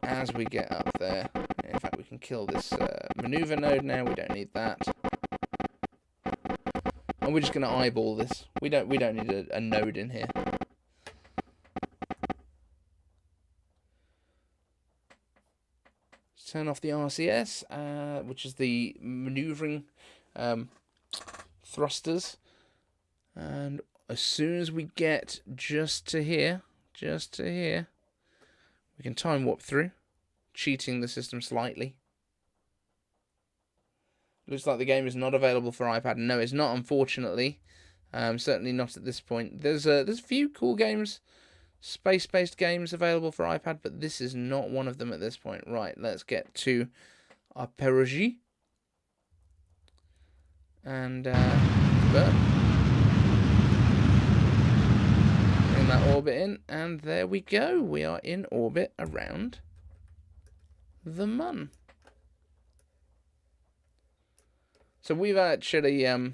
As we get up there, in fact, we can kill this maneuver node now. We don't need that, and we're just going to eyeball this. We don't need a node in here. Let's turn off the RCS, which is the maneuvering thrusters, and as soon as we get just to here, we can time warp through, cheating the system slightly. Looks like the game is not available for iPad. No, it's not, unfortunately. Certainly not at this point. There's a few cool games, space-based games available for iPad, but this is not one of them at this point. Right, let's get to our perigee. And burn. Bring that orbit in, and there we go. We are in orbit around the mun. So we've actually oh,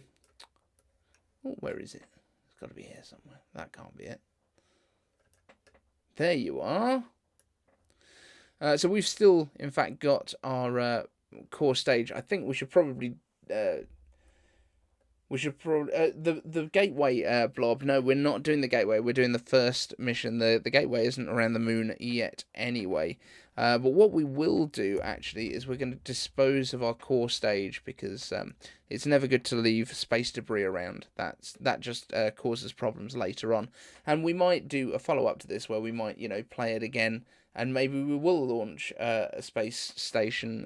where is it? It's got to be here somewhere. That can't be it. there you are. So we've still, in fact, got our core stage. I think we should probably the gateway blob. No, we're not doing the gateway. We're doing the first mission. The gateway isn't around the moon yet, anyway. But what we will do actually is we're going to dispose of our core stage, because it's never good to leave space debris around. That just causes problems later on. And we might do a follow-up to this where we might, play it again, and maybe we will launch a space station,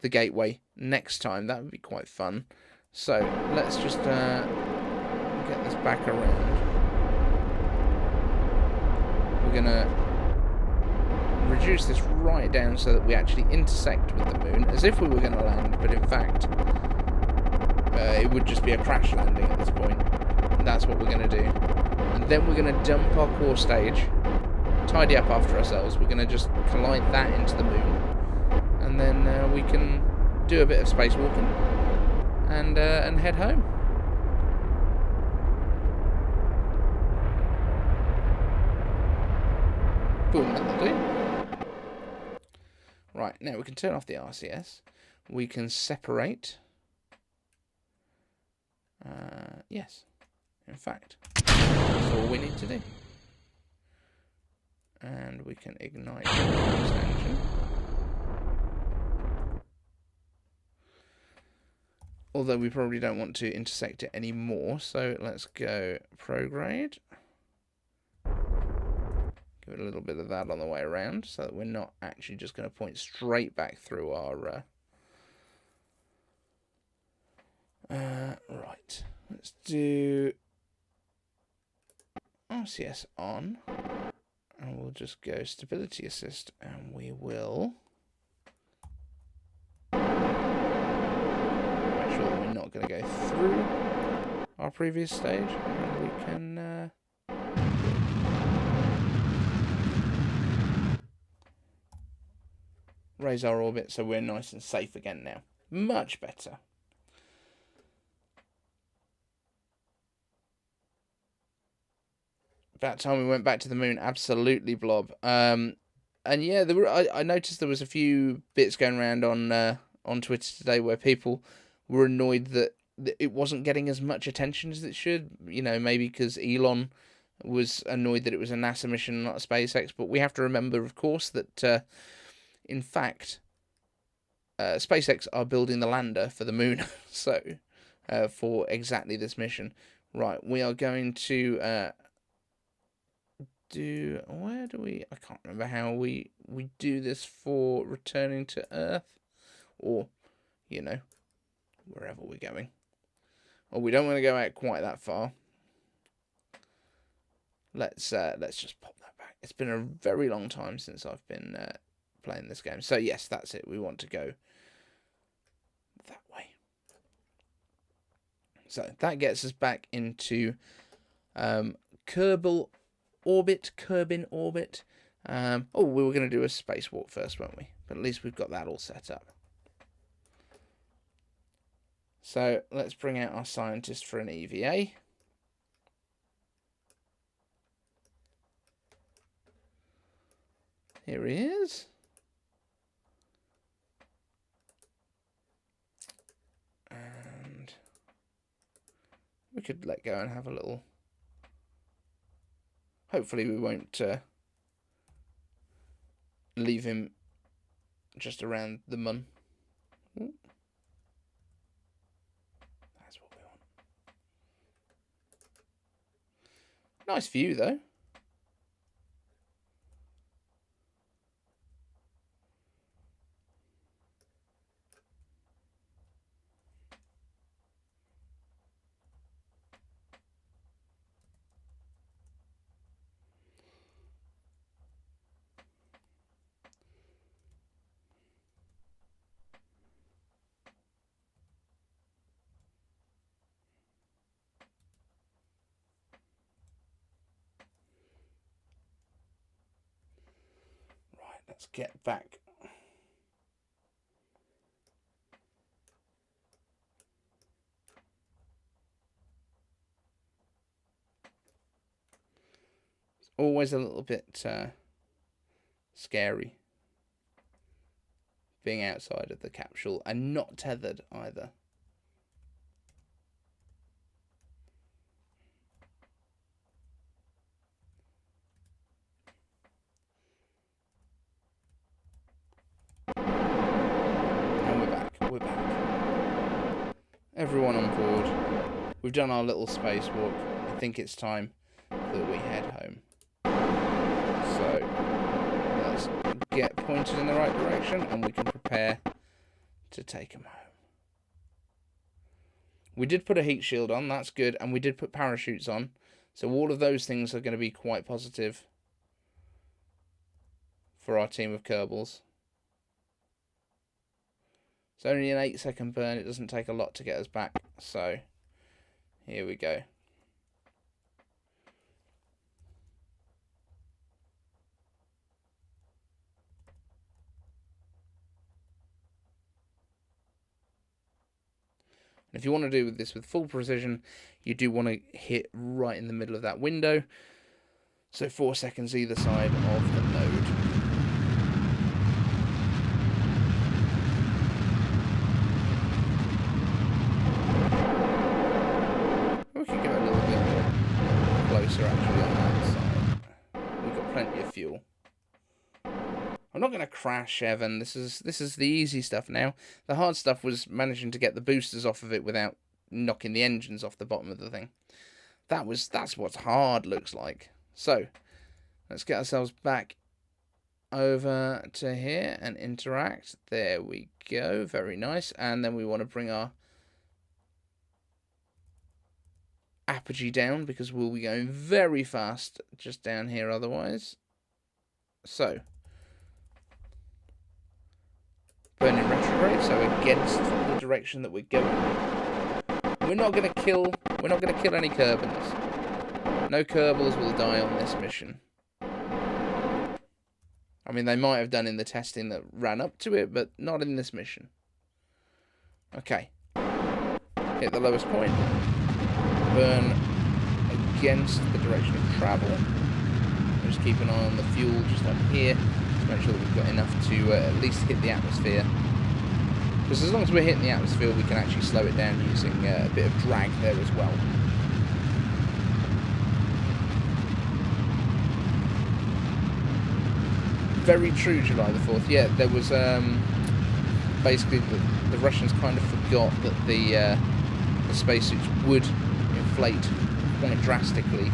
the gateway, next time. That would be quite fun. So let's just get this back around. We're gonna reduce this right down so that we actually intersect with the moon, as if we were going to land, but in fact it would just be a crash landing at this point. And that's what we're going to do. And then we're going to dump our core stage, tidy up after ourselves. We're going to just collide that into the moon, and then we can do a bit of spacewalking and head home. Boom, that'll do. Right, now we can turn off the RCS. We can separate. Yes, in fact, that's all we need to do. And we can ignite the extension. Although we probably don't want to intersect it anymore, so let's go prograde. Give it a little bit of that on the way around, so that we're not actually just going to point straight back through our... right, let's do RCS on, and we'll just go stability assist, and we will make sure that we're not going to go through our previous stage, and we can raise our orbit so we're nice and safe again now. Much better. About time we went back to the moon. Absolutely, Blob. And yeah, I noticed there was a few bits going around on Twitter today where people were annoyed that it wasn't getting as much attention as it should. Maybe because Elon was annoyed that it was a NASA mission, not a SpaceX. But we have to remember, of course, that in fact, SpaceX are building the lander for the moon. So, for exactly this mission. Right, we are going to... I can't remember how we do this for returning to Earth, or wherever we're going. Well, we don't want to go out quite that far. Let's just pop that back. It's been a very long time since I've been playing this game. So yes, that's it. We want to go that way. So that gets us back into Kerbal orbit. We were going to do a spacewalk first, weren't we? But at least we've got that all set up. So let's bring out our scientist for an EVA. Here he is. And we could let go and have a little... Hopefully we won't leave him just around the mun. Ooh. That's what we want. Nice view, though. Let's get back. It's always a little bit scary being outside of the capsule and not tethered either. And we're back. Everyone on board. We've done our little spacewalk. I think it's time that we head home. So let's get pointed in the right direction and we can prepare to take them home. We did put a heat shield on, that's good, and we did put parachutes on. So all of those things are going to be quite positive for our team of Kerbals. It's only an 8-second burn, it doesn't take a lot to get us back, so here we go. If you want to do this with full precision, you do want to hit right in the middle of that window. So 4 seconds either side of the node. We could go a little bit closer actually on that side. We've got plenty of fuel. I'm not going to crash, Evan. This is the easy stuff now. The hard stuff was managing to get the boosters off of it without knocking the engines off the bottom of the thing. That's what hard looks like. So, let's get ourselves back over to here and interact. There we go. Very nice. And then we want to bring our apogee down because we'll be going very fast just down here otherwise. So, burning retrograde, so against the direction that we're going. We're not gonna kill any Kerbals. No Kerbals will die on this mission. I mean, they might have done in the testing that ran up to it, but not in this mission. Okay. Hit the lowest point. Burn against the direction of travel. Just keep an eye on the fuel just up here. Make sure that we've got enough to at least hit the atmosphere. Because as long as we're hitting the atmosphere, we can actually slow it down using a bit of drag there as well. Very true, July the 4th. Yeah, there was basically the Russians kind of forgot that the spacesuits would inflate quite drastically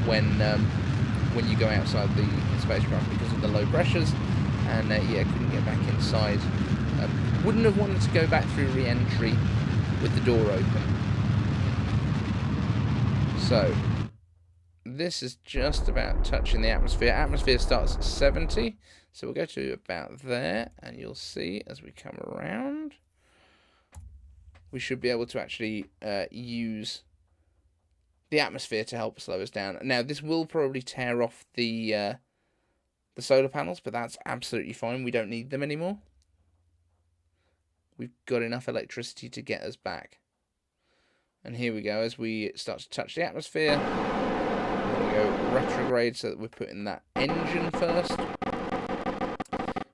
when you go outside the spacecraft because of the low pressures, and yeah, couldn't get back inside. Wouldn't have wanted to go back through re-entry with the door open. So, this is just about touching the atmosphere. Atmosphere starts at 70, so we'll go to about there, and you'll see as we come around, we should be able to actually use the atmosphere to help slow us down. Now, this will probably tear off the solar panels, but that's absolutely fine. We don't need them anymore. We've got enough electricity to get us back. And here we go. As we start to touch the atmosphere, we're going to go retrograde so that we're putting that engine first,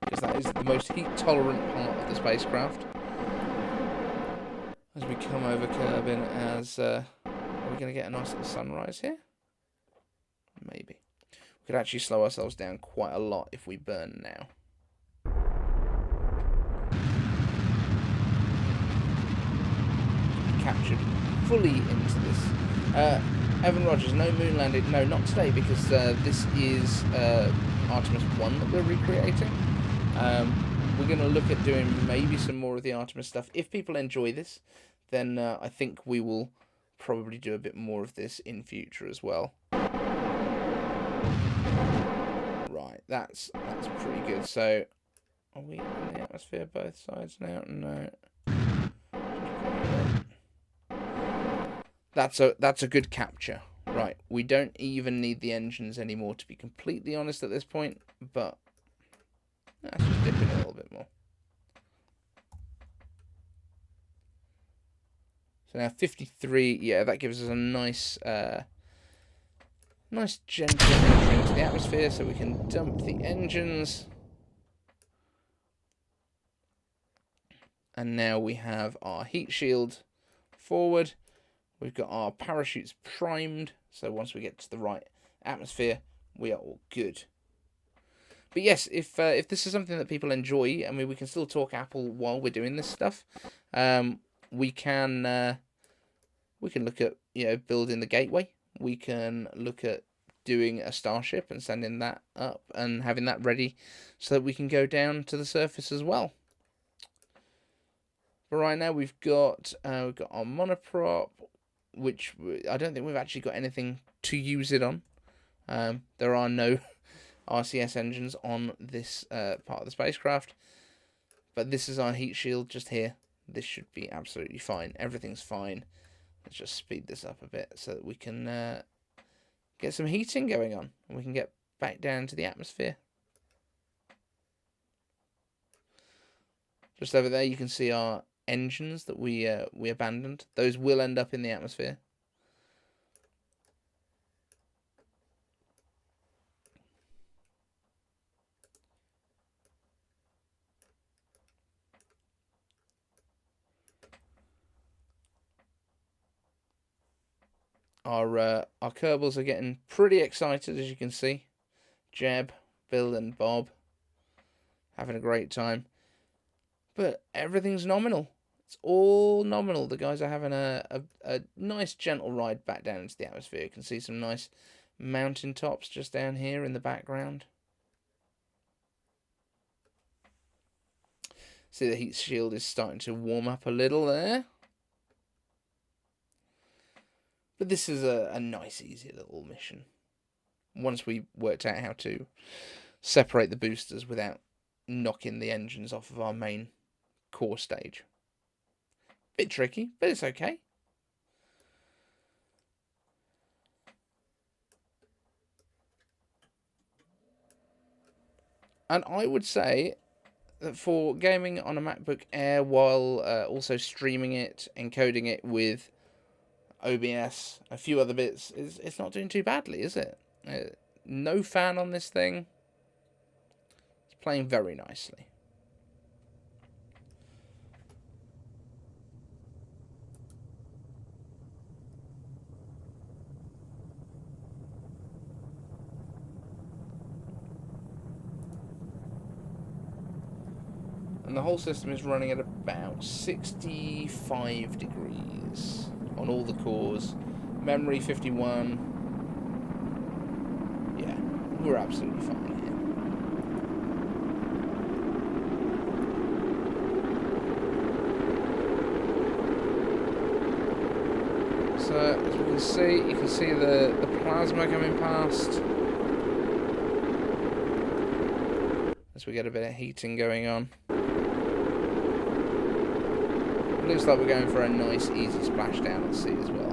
because that is the most heat-tolerant part of the spacecraft. As we come over Kerbin, are we going to get a nice little sunrise here? Maybe. We could actually slow ourselves down quite a lot if we burn now. Captured fully into this. Evan Rogers, no moon landing. No, not today, because this is Artemis 1 that we're recreating. We're going to look at doing maybe some more of the Artemis stuff. If people enjoy this, then I think we will probably do a bit more of this in future as well. Right, that's pretty good. So, are we in the atmosphere both sides now? No. That's a good capture. Right, we don't even need the engines anymore, to be completely honest at this point, but let's just dip in a little bit more. So now 53, yeah, that gives us a nice Nice gentle entry into the atmosphere so we can dump the engines. And now we have our heat shield forward. We've got our parachutes primed, so once we get to the right atmosphere, we are all good. But yes, if this is something that people enjoy, I mean, we can still talk Apple while we're doing this stuff. We can look at, you know, building the gateway. We can look at doing a Starship and sending that up and having that ready so that we can go down to the surface as well. But right now we've got our monoprop, which I don't think we've actually got anything to use it on. There are no RCS engines on this part of the spacecraft, but this is our heat shield just here. This should be absolutely fine. Everything's fine. Let's just speed this up a bit so that we can get some heating going on and we can get back down to the atmosphere. Just over there you can see our engines that we abandoned. Those will end up in the atmosphere. Our Kerbals are getting pretty excited, as you can see. Jeb, Bill and Bob having a great time. But everything's nominal. It's all nominal. The guys are having a nice gentle ride back down into the atmosphere. You can see some nice mountain tops just down here in the background. See, the heat shield is starting to warm up a little there. But this is a nice, easy little mission. Once we worked out how to separate the boosters without knocking the engines off of our main core stage. Bit tricky, but it's okay. And I would say that for gaming on a MacBook Air while also streaming it, encoding it with OBS, a few other bits, it's not doing too badly, is it? No fan on this thing. It's playing very nicely. And the whole system is running at about 65 degrees on all the cores. Memory 51. Yeah, we're absolutely fine here. So as we can see, you can see the plasma coming past. As we get a bit of heating going on. Looks like we're going for a nice, easy splashdown at sea as well.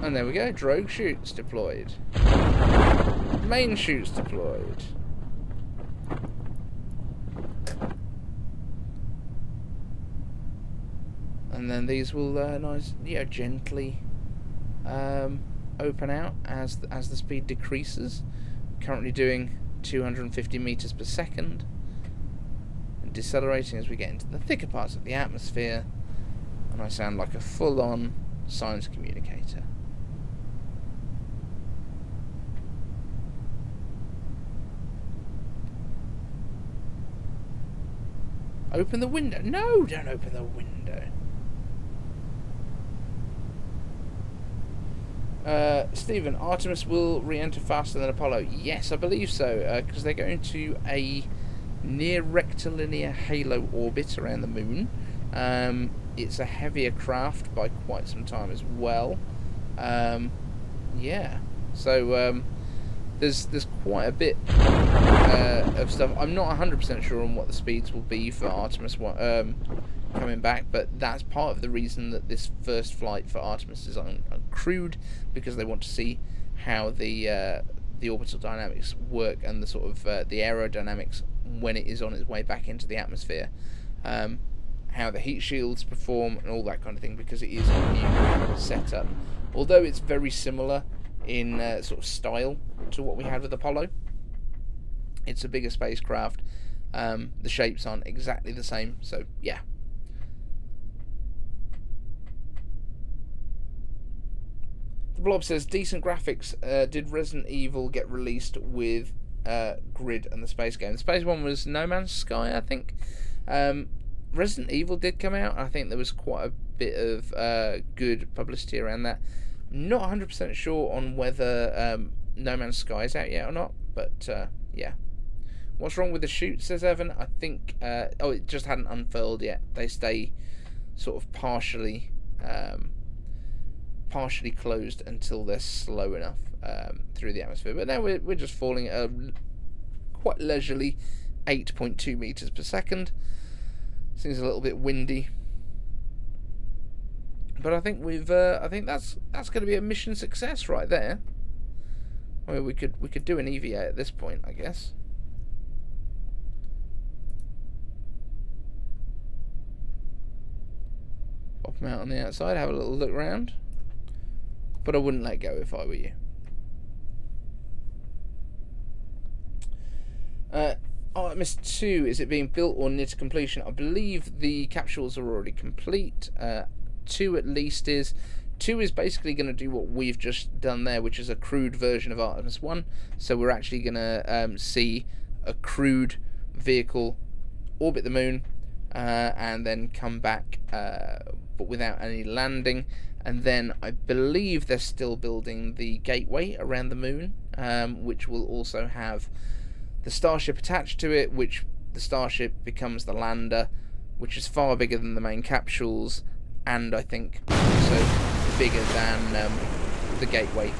And there we go, drogue chutes deployed. Main chutes deployed. And then these will gently open out as the speed decreases. Currently doing 250 meters per second, and decelerating as we get into the thicker parts of the atmosphere, and I sound like a full-on science communicator. Open the window. No, don't open the window. Stephen, Artemis will re-enter faster than Apollo. Yes, I believe so, because they're going to a near rectilinear halo orbit around the moon. It's a heavier craft by quite some time as well. Yeah, so there's quite a bit of stuff. I'm not 100% sure on what the speeds will be for Artemis coming back, but that's part of the reason that this first flight for Artemis is uncrewed, because they want to see how the orbital dynamics work and the sort of the aerodynamics when it is on its way back into the atmosphere. And how the heat shields perform, and all that kind of thing, because it is a new setup. Although it's very similar in sort of style to what we had with Apollo. It's a bigger spacecraft. The shapes aren't exactly the same, so yeah. The Blob says, decent graphics. Did Resident Evil get released with Grid and the space game? The space one was No Man's Sky, I think. Resident Evil did come out. I think there was quite a bit of good publicity around that. I'm not 100% sure on whether No Man's Sky is out yet or not, but yeah. What's wrong with the shoot, says Evan? I think, oh, it just hadn't unfurled yet. They stay sort of partially closed until they're slow enough through the atmosphere. But now we're just falling at a quite leisurely 8.2 meters per second. Seems a little bit windy, but I think I think that's going to be a mission success right there. I mean, we could do an EVA at this point, I guess. Pop them out on the outside, have a little look around. But I wouldn't let go if I were you. Artemis 2, is it being built or near to completion? I believe the capsules are already complete. 2 at least is. 2 is basically going to do what we've just done there, which is a crude version of Artemis 1. So we're actually going to see a crude vehicle orbit the moon and then come back, but without any landing. And then I believe they're still building the gateway around the moon, which will also have the Starship attached to it, which the Starship becomes the lander, which is far bigger than the main capsules, and I think also bigger than the gateway.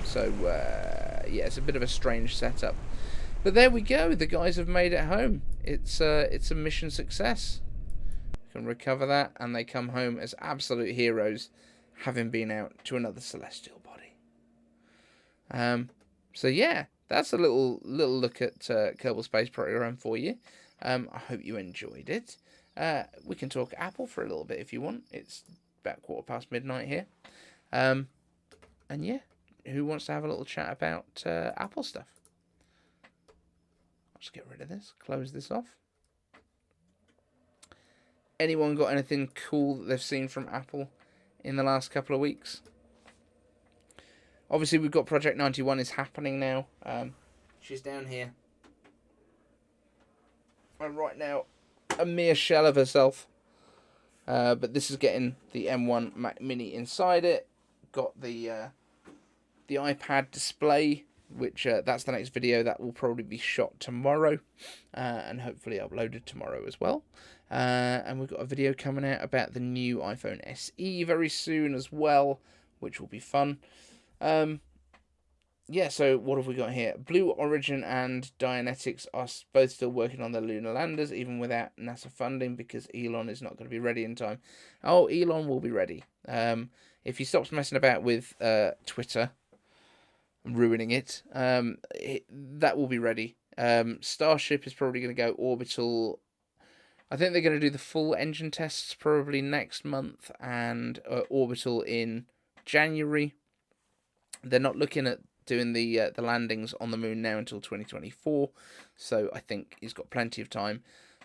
So yeah, it's a bit of a strange setup. But there we go, the guys have made it home. It's a mission success. Can recover that, and they come home as absolute heroes, having been out to another celestial body. So yeah, that's a little look at Kerbal Space Program for you. I hope you enjoyed it. We can talk Apple for a little bit if you want. It's about midnight here. And yeah, who wants to have a little chat about Apple stuff? I'll just get rid of this, close this off. Anyone got anything cool that they've seen from Apple in the last couple of weeks? Obviously, we've got Project 91 is happening now. She's down here. And right now, a mere shell of herself. But this is getting the M1 Mac Mini inside it. Got the iPad display, which that's the next video. That will probably be shot tomorrow. And hopefully uploaded tomorrow as well. And we've got a video coming out about the new iPhone SE very soon as well, which will be fun. Yeah, so what have we got here? Blue Origin and Dianetics are both still working on their lunar landers, even without NASA funding, because Elon is not going to be ready in time. Oh, Elon will be ready. If he stops messing about with Twitter, ruining it, that will be ready. Starship is probably going to go orbital. I think they're going to do the full engine tests probably next month, and orbital in January. They're not looking at doing the landings on the moon now until 2024, so I think he's got plenty of time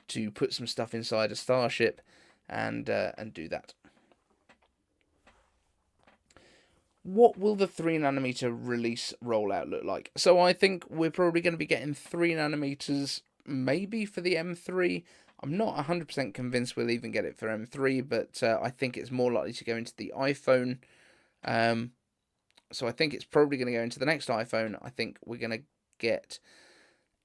to put some stuff inside a Starship and do that. What will the 3nm release rollout look like? So I think we're probably going to be getting 3nm maybe for the M3. I'm not 100% convinced we'll even get it for M3, but I think it's more likely to go into the iPhone. So I think it's probably going to go into the next iPhone. I think we're going to get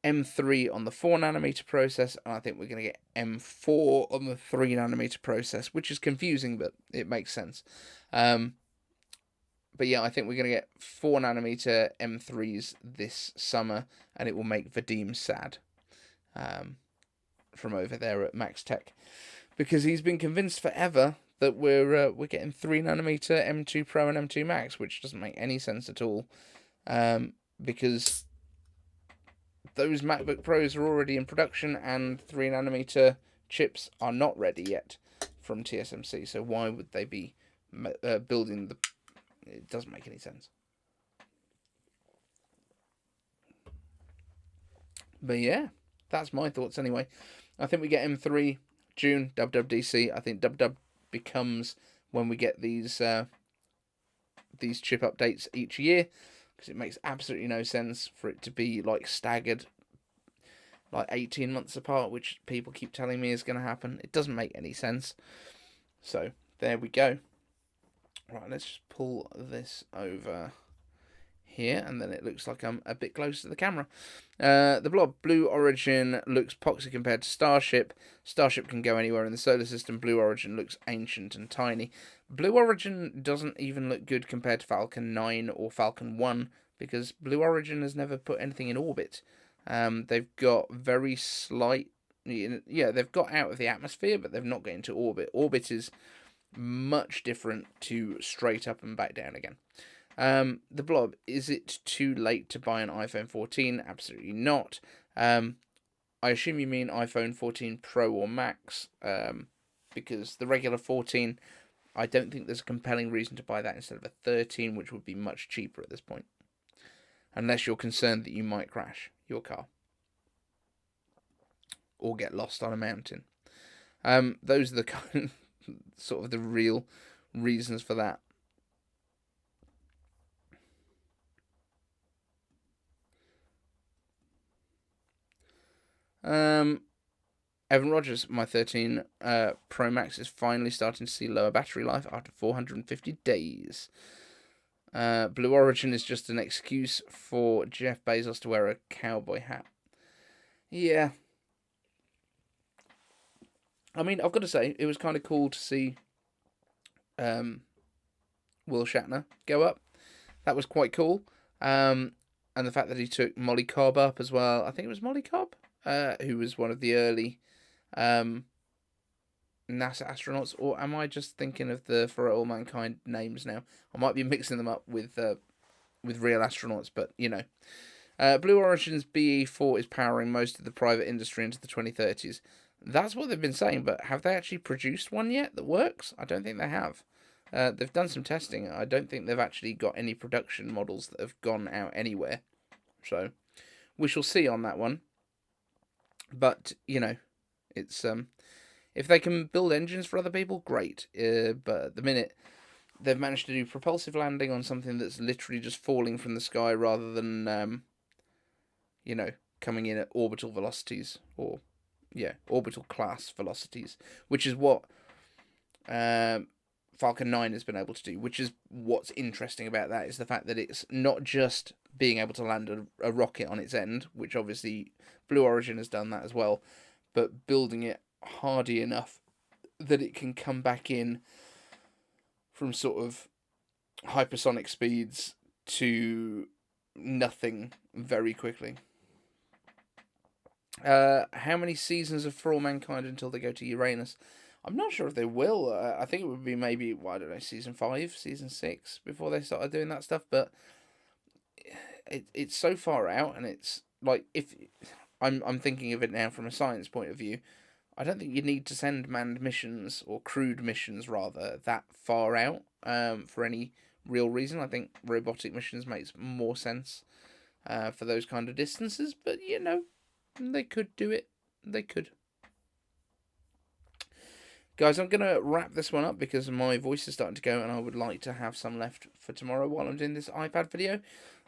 M3 on the 4nm process, and I think we're going to get M4 on the 3nm process, which is confusing, but it makes sense. But yeah, I think we're going to get 4nm M3s this summer, and it will make Vadim sad from over there at Max Tech, because he's been convinced forever that we're getting 3nm M2 Pro and M2 Max, which doesn't make any sense at all, because those MacBook Pros are already in production, and 3nm chips are not ready yet from TSMC. So why would they be building the... It doesn't make any sense. But yeah, that's my thoughts anyway. I think we get M3 June, WWDC. I think WW becomes when we get these chip updates each year, because it makes absolutely no sense for it to be like staggered, like 18 months apart, which people keep telling me is going to happen. It doesn't make any sense. So there we go. Right, let's just pull this over here, and then it looks like I'm a bit closer to the camera. The blob, Blue Origin looks poxy compared to Starship. Starship can go anywhere in the solar system. Blue Origin looks ancient and tiny. Blue Origin doesn't even look good compared to Falcon 9 or Falcon 1, because Blue Origin has never put anything in orbit. They've got very slight... Yeah, they've got out of the atmosphere, but they've not got into orbit. Orbit is much different to straight up and back down again. The blob, is it too late to buy an iPhone 14? Absolutely not. I assume you mean iPhone 14 Pro or Max, because the regular 14, I don't think there's a compelling reason to buy that instead of a 13, which would be much cheaper at this point. Unless you're concerned that you might crash your car or get lost on a mountain. Those are the kind sort of the real reasons for that. Evan Rogers, my 13 Pro Max is finally starting to see lower battery life after 450 days. Blue Origin is just an excuse for Jeff Bezos to wear a cowboy hat. Yeah. I mean, I've got to say, it was kind of cool to see Will Shatner go up. That was quite cool. And the fact that he took Molly Cobb up as well. I think it was Molly Cobb, who was one of the early NASA astronauts. Or am I just thinking of the For All Mankind names now? I might be mixing them up with real astronauts, but you know. Blue Origin's BE4 is powering most of the private industry into the 2030s. That's what they've been saying, but have they actually produced one yet that works? I don't think they have. They've done some testing. I don't think they've actually got any production models that have gone out anywhere. So, we shall see on that one. But, you know, it's if they can build engines for other people, great. But at the minute, they've managed to do propulsive landing on something that's literally just falling from the sky rather than, you know, coming in at orbital velocities or... Yeah, orbital class velocities, which is what Falcon 9 has been able to do, which is what's interesting about that, is the fact that it's not just being able to land a rocket on its end, which obviously Blue Origin has done that as well, but building it hardy enough that it can come back in from sort of hypersonic speeds to nothing very quickly. How many seasons of For All Mankind until they go to Uranus? I'm not sure if they will. I think it would be maybe, well, I don't know, season 5, season 6 before they started doing that stuff. But it's so far out, and it's like, if I'm thinking of it now from a science point of view, I don't think you need to send manned missions, or crewed missions rather, that far out for any real reason. I think robotic missions makes more sense for those kind of distances. But you know. They could do it. They could. Guys, I'm going to wrap this one up because my voice is starting to go and I would like to have some left for tomorrow while I'm doing this iPad video.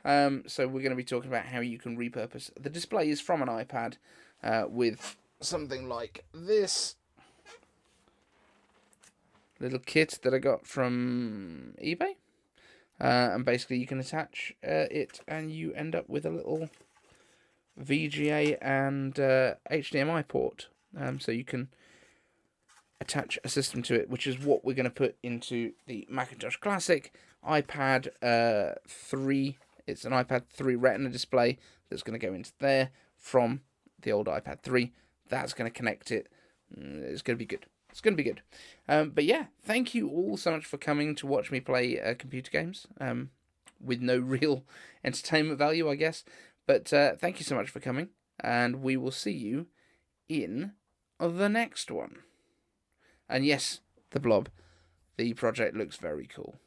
So we're going to be talking about how you can repurpose the displays from an iPad with something like this little kit that I got from eBay. And basically you can attach it and you end up with a little... VGA and HDMI port, so you can attach a system to it, which is what we're going to put into the Macintosh Classic iPad 3. It's an iPad 3 Retina display that's going to go into there from the old iPad 3. That's going to connect it. It's going to be good. It's going to be good. But yeah, thank you all so much for coming to watch me play computer games with no real entertainment value, I guess. But thank you so much for coming, and we will see you in the next one. And yes, the blob. The project looks very cool.